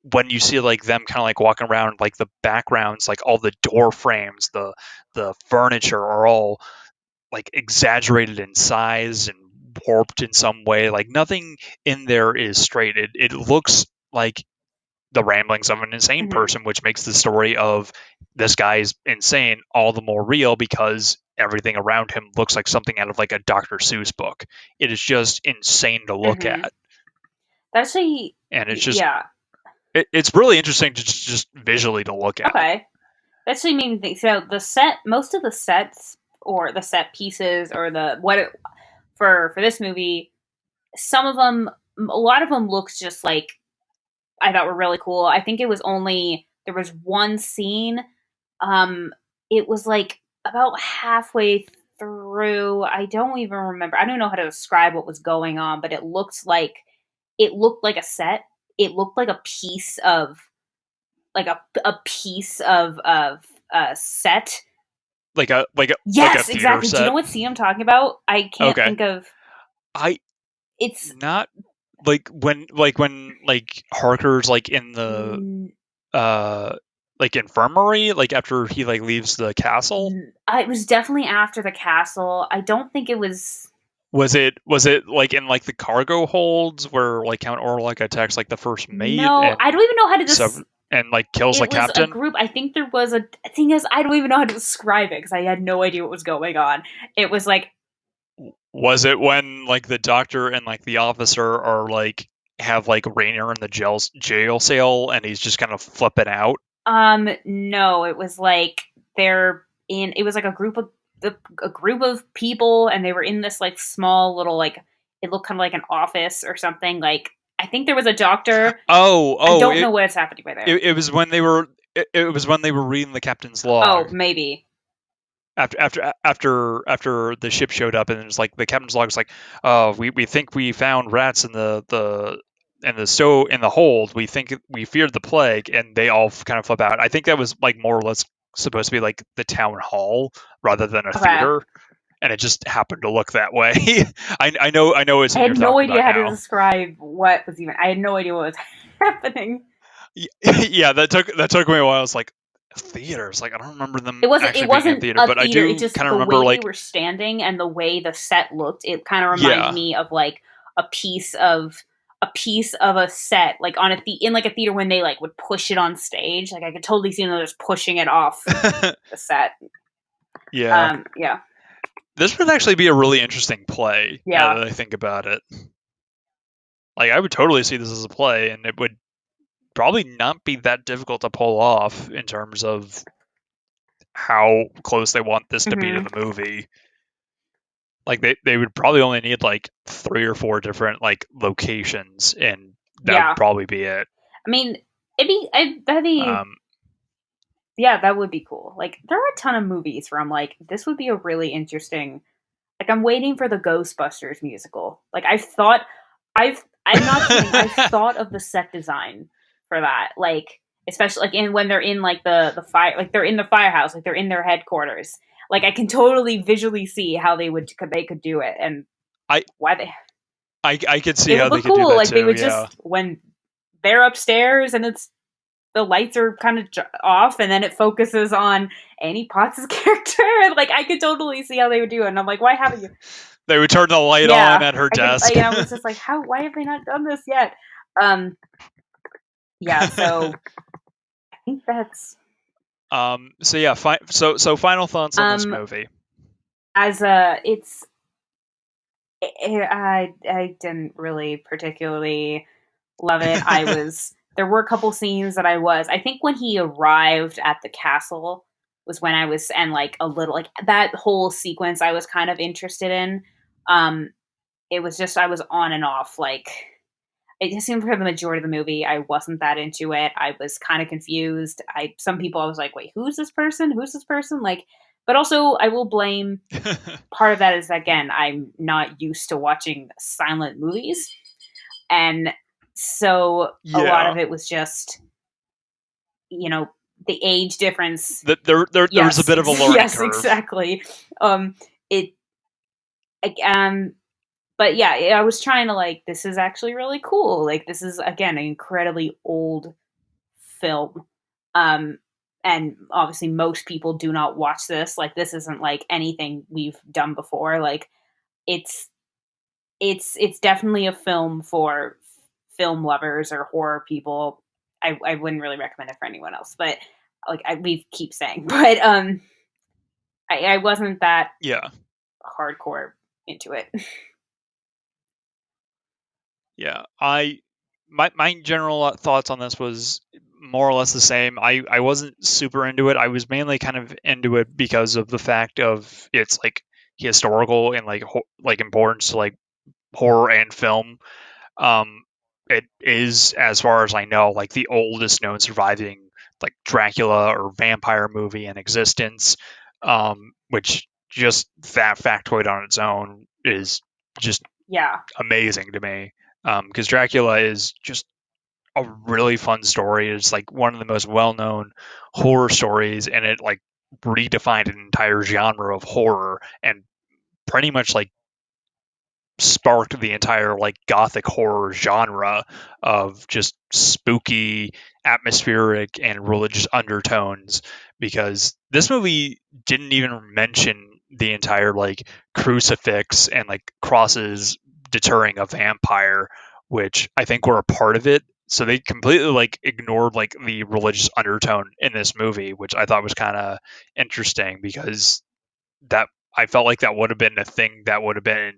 when you see like them kind of like walking around, like the backgrounds, like all the door frames, the furniture are all like exaggerated in size and warped in some way. Like nothing in there is straight. It looks like the ramblings of an insane Hmm. person, which makes the story of this guy's insane all the more real because everything around him looks like something out of like a Dr. Seuss book. It is just insane to look Hmm. at, Actually, and yeah. it's really interesting to just visually to look at. Okay. That actually made me think. So the set, most of the sets or the set pieces or the what it, for this movie, some of them, a lot of them looks just like I thought were really cool. I think it was only there was one scene. Um, it was like about halfway through. I don't even remember. I don't know how to describe what was going on, but it looked like a set. It looked like a piece of a piece of set. Like a Yes, theater exactly. Do you know set. what scene I'm talking about? I can't Okay, think of. I It's not like when like Harker's like in the mm, uh like infirmary, like after he like leaves the castle. it was definitely after the castle. I don't think it was. Was it like in like the cargo holds where like Count Orlok attacks like the first mate No, I and don't even know how to sub and like kills the it was a captain? group. I think there was a thing is I don't even know how to describe it because I had no idea what was going on. It was like Was it when like the doctor and like the officer are like have like Rainier in the jail cell, and he's just kind of flipping out? No, it was like they're in. It was like a group of people, and they were in this like small little like it looked kind of like an office or something. Like I think there was a doctor. Oh, I oh, don't know what's happening by there. it was when they were it was when they were reading the captain's Oh, log maybe. after the ship showed up, and it's like the captain's log is like, oh, we think we found rats in the hold. We think we feared the plague, and they all kind of flip out. I think that was like more or less supposed to be like the town hall rather than a Okay. theater, and it just happened to look that way. I know what I scene had you're no talking idea about how to now. describe what was even. I had no idea what was happening. Yeah, that took me a while. I was like, theaters, like I don't remember them It actually being in a wasn't theater, a but I theater. It do just kind of the remember way they like, were standing and the way the set looked. It kind of reminded yeah. me of like a piece of a set, like on in like a theater when they like would push it on stage. Like I could totally see them just pushing it off the set. Yeah, Yeah, this would actually be a really interesting play now yeah. that I think about it. Like, I would totally see this as a play, and it would probably not be that difficult to pull off in terms of how close they want this to be to Hmm. the movie. Like, they would probably only need like 3 or 4 different like locations, and that would Yeah. probably be it. I mean, that'd be Um, yeah, that would be cool. Like there are a ton of movies where I'm like, this would be a really interesting. Like I'm waiting for the Ghostbusters musical. Like I'm not kidding. I've thought of the set design for that. Like especially like in when they're in like the fire, like they're in the firehouse, like they're in their headquarters. Like I can totally visually see how they could do it and I why they I could see it how would they look could do cool. that Like they too. would Yeah, just when they're upstairs and it's the lights are kind of off and then it focuses on Annie Potts' character. Like I could totally see how they would do it. And I'm like, why haven't you? they would turn the light on Yeah, at her I can. desk. I was just like, how? Why have they not done this yet? Um, yeah. So I think that's So yeah, so final thoughts on this um movie. as a it's. I didn't really particularly love it. I was there were a couple scenes that I think when he arrived at the castle was when I was and like a little like that whole sequence I was kind of interested in. Um it was just I was on and off like it just seemed for the majority of the movie I wasn't that into it. I was kind of confused. I some people I was like, "Wait, who's this person? Who's this person?" Like but also I will blame part of that is again, I'm not used to watching silent movies. And so a lot of Yeah, it was just, you know, the age difference. there was a Yes, bit of a learning yes, curve. exactly. It, um, but yeah, I was trying to like, this is actually really cool. Like, this is again an incredibly old film. Um, and obviously, most people do not watch this. Like, this isn't like anything we've done before. Like, it's it's definitely a film for film lovers or horror people. I wouldn't really recommend it for anyone else, but like we keep saying, but I wasn't that Yeah, hardcore into it. yeah. My general thoughts on this was more or less the same. I wasn't super into it. I was mainly kind of into it because of the fact of its like historical and like like importance to like horror and film. Um, it is, as far as I know, like the oldest known surviving like Dracula or vampire movie in existence. Which just that factoid on its own is just Yeah, amazing to me. Because Dracula is just a really fun story. It's like one of the most well-known horror stories, and it like redefined an entire genre of horror and pretty much like sparked the entire like gothic horror genre of just spooky, atmospheric, and religious undertones, because this movie didn't even mention the entire like crucifix and like crosses deterring a vampire, which I think were a part of it. So they completely like ignored like the religious undertone in this movie, which I thought was kind of interesting, because that I felt like that would have been a thing that would have been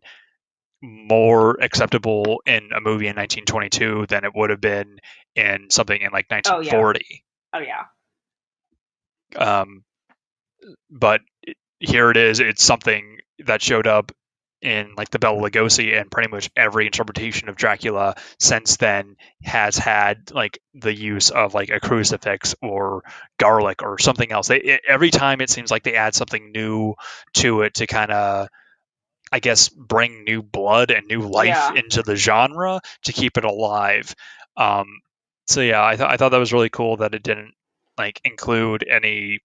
more acceptable in a movie in 1922 than it would have been in something in like Oh yeah. 1940. Oh yeah. Um, but here it is. It's something that showed up in like the Bela Lugosi, and pretty much every interpretation of Dracula since then has had like the use of like a crucifix or garlic or something else. Every time it seems like they add something new to it to kind of, I guess, bring new blood and new life Yeah. into the genre to keep it alive. Um, so yeah, I thought that was really cool that it didn't like include any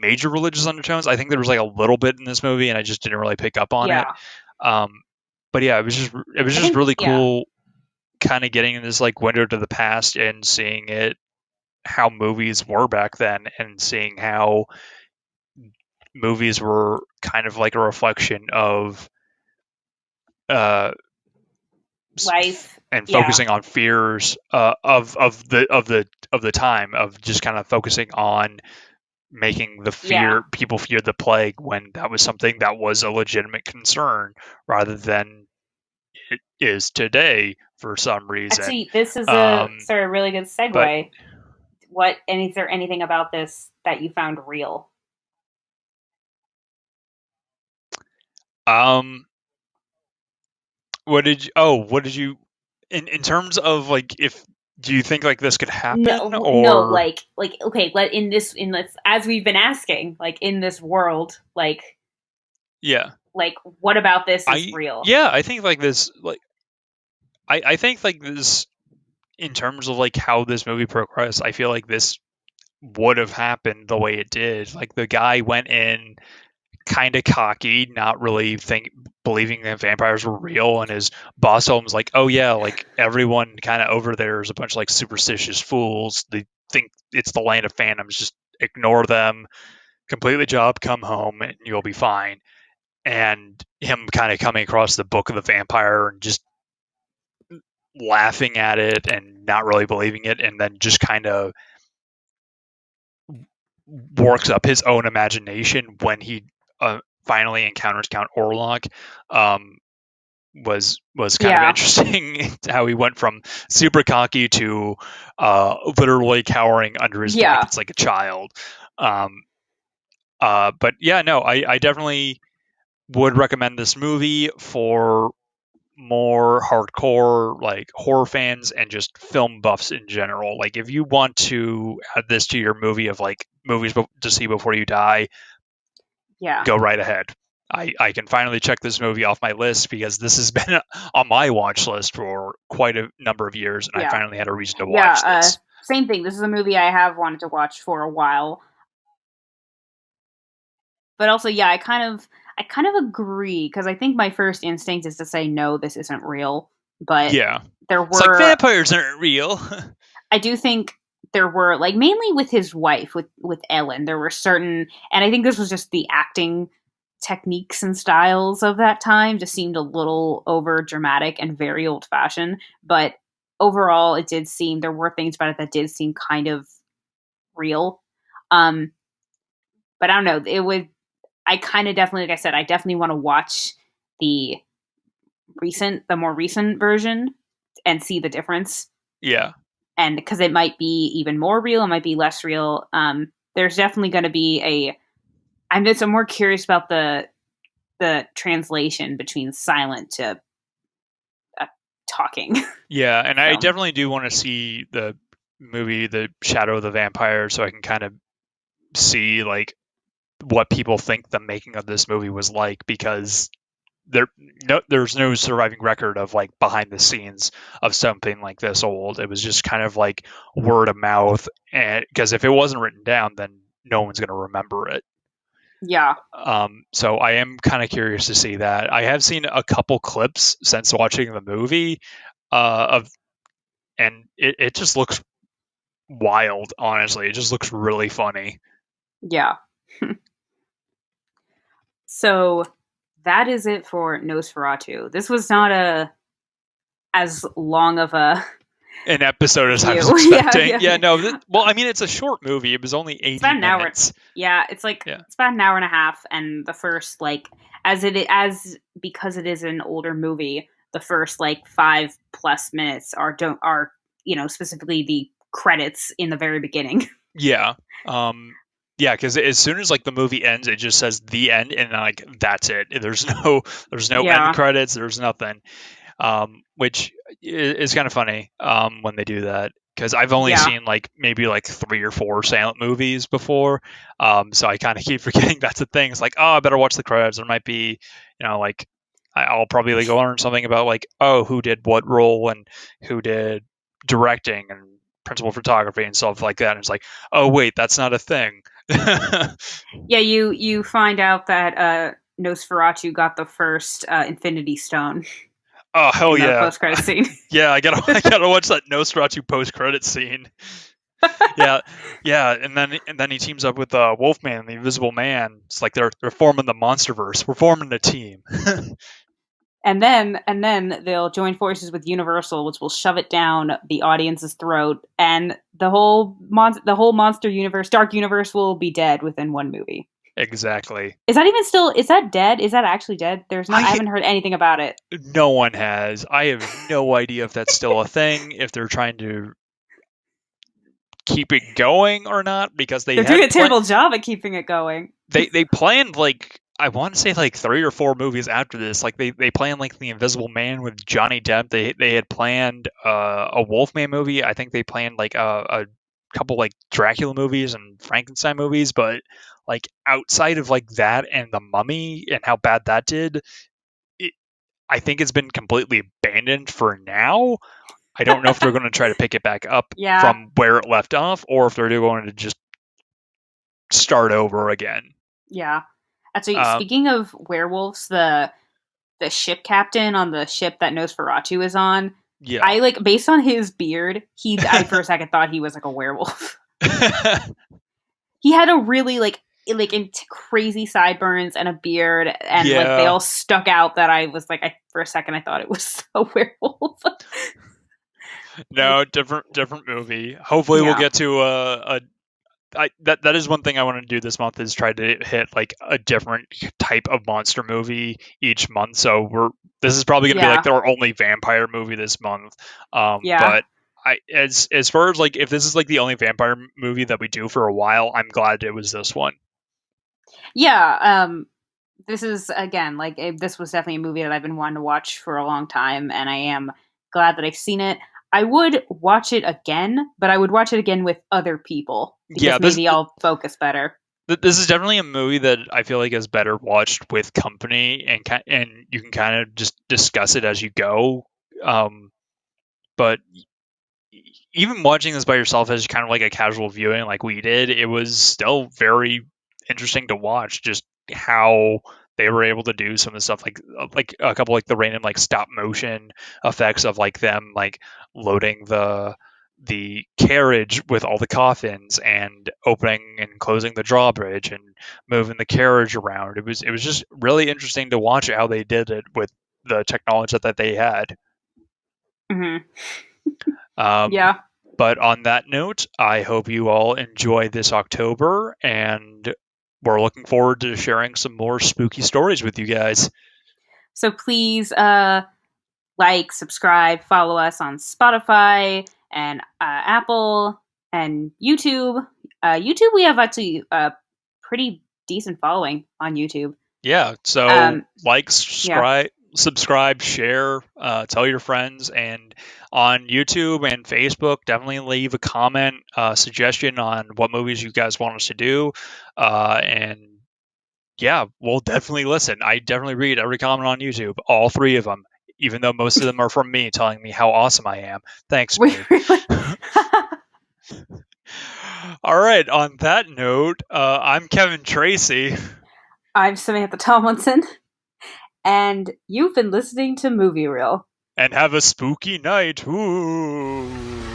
major religious undertones. I think there was like a little bit in this movie, and I just didn't really pick up on it. Yeah. Um, but yeah, it was I just think really yeah. cool, kind of getting this like window to the past and seeing it how movies were back then, and seeing how movies were kind of like a reflection of uh Life. and Yeah. focusing on fears of the time, of just kind of focusing on making the Yeah. fear people fear the plague when that was something that was a legitimate concern rather than it is today for some reason. Actually, this is a Um, sort of really good but segue. What and is there anything about this that you found real? um, what did you in terms of like, if do you think like this could happen, No, no, or like okay, let in this as we've been asking, like in this world, yeah, like what about this is I real? yeah, I think like this like I think like this in terms of like how this movie progressed, I feel like this would have happened the way it did. Like the guy went in kind of cocky, not really believing that vampires were real, and his boss told him was like, "Oh yeah, like everyone kind of over there is a bunch of like superstitious fools. They think it's the land of phantoms. Just ignore them. Complete the job, come home, and you'll be fine." And him kind of coming across the book of the vampire and just laughing at it and not really believing it, and then just kind of works up his own imagination when he finally encounters Count Orlok. Um, was kind of Yeah, interesting how he went from super cocky to literally cowering under his yeah, blankets like a child. Um, but yeah, no, I definitely would recommend this movie for more hardcore like horror fans and just film buffs in general. Like if you want to add this to your movie of like movies to see before you die, yeah, go right ahead. I can finally check this movie off my list because this has been on my watch list for quite a number of years, and I yeah, finally had a reason to yeah. watch this. Same thing. This is a movie I have wanted to watch for a while, but also, yeah, I kind of agree because I think my first instinct is to say no, this isn't real, but Yeah, there it's like were vampires aren't real. I do think there were like mainly with his wife with Ellen there were certain and I think this was just the acting techniques and styles of that time just seemed a little over dramatic and very old fashioned but overall it did seem there were things about it that did seem kind of real um but I don't know it would I kind of definitely like I said I definitely want to watch the the more recent version and see the difference Yeah, and because it might be even more real, it might be less real. There's definitely going to be a. I'm more curious about the translation between silent to talking yeah, and I film. definitely do want to see the movie The Shadow of the Vampire so I can kind of see like what people think the making of this movie was like, because there's no surviving record of like behind the scenes of something like this old. It was just kind of like word of mouth, and because if it wasn't written down, then no one's going to remember it. Yeah, So I am kind of curious to see that. I have seen a couple clips since watching the movie of, and it just looks wild. Honestly, it just looks really funny. yeah. So that is it for Nosferatu. This was not a as long of a An episode as I was review. Yeah, expecting. yeah. Yeah, no. Well, I mean, it's a short movie. It was only It's about 80 an hour. minutes. Yeah, Yeah. it's about an hour and a half, and the first like as because it is an older movie, the first like 5+ minutes are specifically the credits in the very beginning. Yeah. Um, yeah, because as soon as like the movie ends, it just says the end, and like that's it. There's no end Yeah, credits. There's nothing. Which is kind of funny when they do that because I've only yeah, seen like maybe like 3 or 4 silent movies before. So I kind of keep forgetting that's a thing. It's like, oh, I better watch the credits. There might be, like I'll probably like learn something about like, oh, who did what role and who did directing and principal photography and stuff like that. And it's like, oh wait, that's not a thing. yeah. You find out that Nosferatu got the first Infinity Stone Oh hell in the yeah. post credit scene. Yeah, I gotta watch that Nosferatu post credit scene. Yeah, yeah, and then he teams up with Wolfman, the Invisible Man. It's like they're forming the MonsterVerse. We're forming a team. And then they'll join forces with Universal, which will shove it down the audience's throat, and the whole monster universe, dark universe, will be dead within one movie. Exactly. Is that even still? Is that dead? Is that actually dead? There's not. I I haven't heard anything about it. No one has. I have no idea if that's still a thing. If they're trying to keep it going or not, because They're doing a terrible job at keeping it going. they planned like I want to say like 3 or 4 movies after this. Like they planned like the Invisible Man with Johnny Depp. They had planned a Wolfman movie. I think they planned like a couple like Dracula movies and Frankenstein movies, but like outside of like that and the Mummy and how bad that did, it, I think it's been completely abandoned for now. I don't know if they're going to try to pick it back up Yeah, from where it left off, or if they're going to just start over again. yeah. Actually, Um, speaking of werewolves, the ship captain on the ship that Nosferatu is on, yeah. I like based on his beard, I for a second thought he was like a werewolf. He had a really crazy sideburns and a beard, and like they Yeah. all stuck out. That I was like, for a second, I thought it was a werewolf. No, Like, different movie. Hopefully we'll yeah, get to that is one thing I want to do this month is try to hit like a different type of monster movie each month. So this is probably going to be like yeah, our only vampire movie this month. yeah, But as far as like if this is like the only vampire movie that we do for a while, I'm glad it was this one. yeah. This is again this was definitely a movie that I've been wanting to watch for a long time, and I am glad that I've seen it. I would watch it again, but I would watch it again with other people Yeah, because maybe I'll focus better. this is definitely a movie that I feel like is better watched with company and you can kind of just discuss it as you go. Um, but even watching this by yourself as kind of like a casual viewing, like we did, it was still very interesting to watch. Just how they were able to do some of the stuff, like a couple like the random like stop motion effects of like them like loading the carriage with all the coffins and opening and closing the drawbridge and moving the carriage around. It was just really interesting to watch how they did it with the technology that they had. Hmm. Um, Yeah. but on that note, I hope you all enjoy this October, and we're looking forward to sharing some more spooky stories with you guys. So please, subscribe, follow us on Spotify and Apple and YouTube. YouTube, we have actually a pretty decent following on YouTube. Yeah, so Um, like, yeah, subscribe, share, tell your friends, and on YouTube and Facebook, definitely leave a comment, suggestion on what movies you guys want us to do, and yeah, we'll definitely listen. I definitely read every comment on YouTube, all 3 of them, even though most of them are from me telling me how awesome I am. Thanks, we me. really. All right, on that note, I'm Kevin Tracy, I'm Samantha Tomlinson, and you've been listening to Movie Reel. and have a spooky night. Ooh.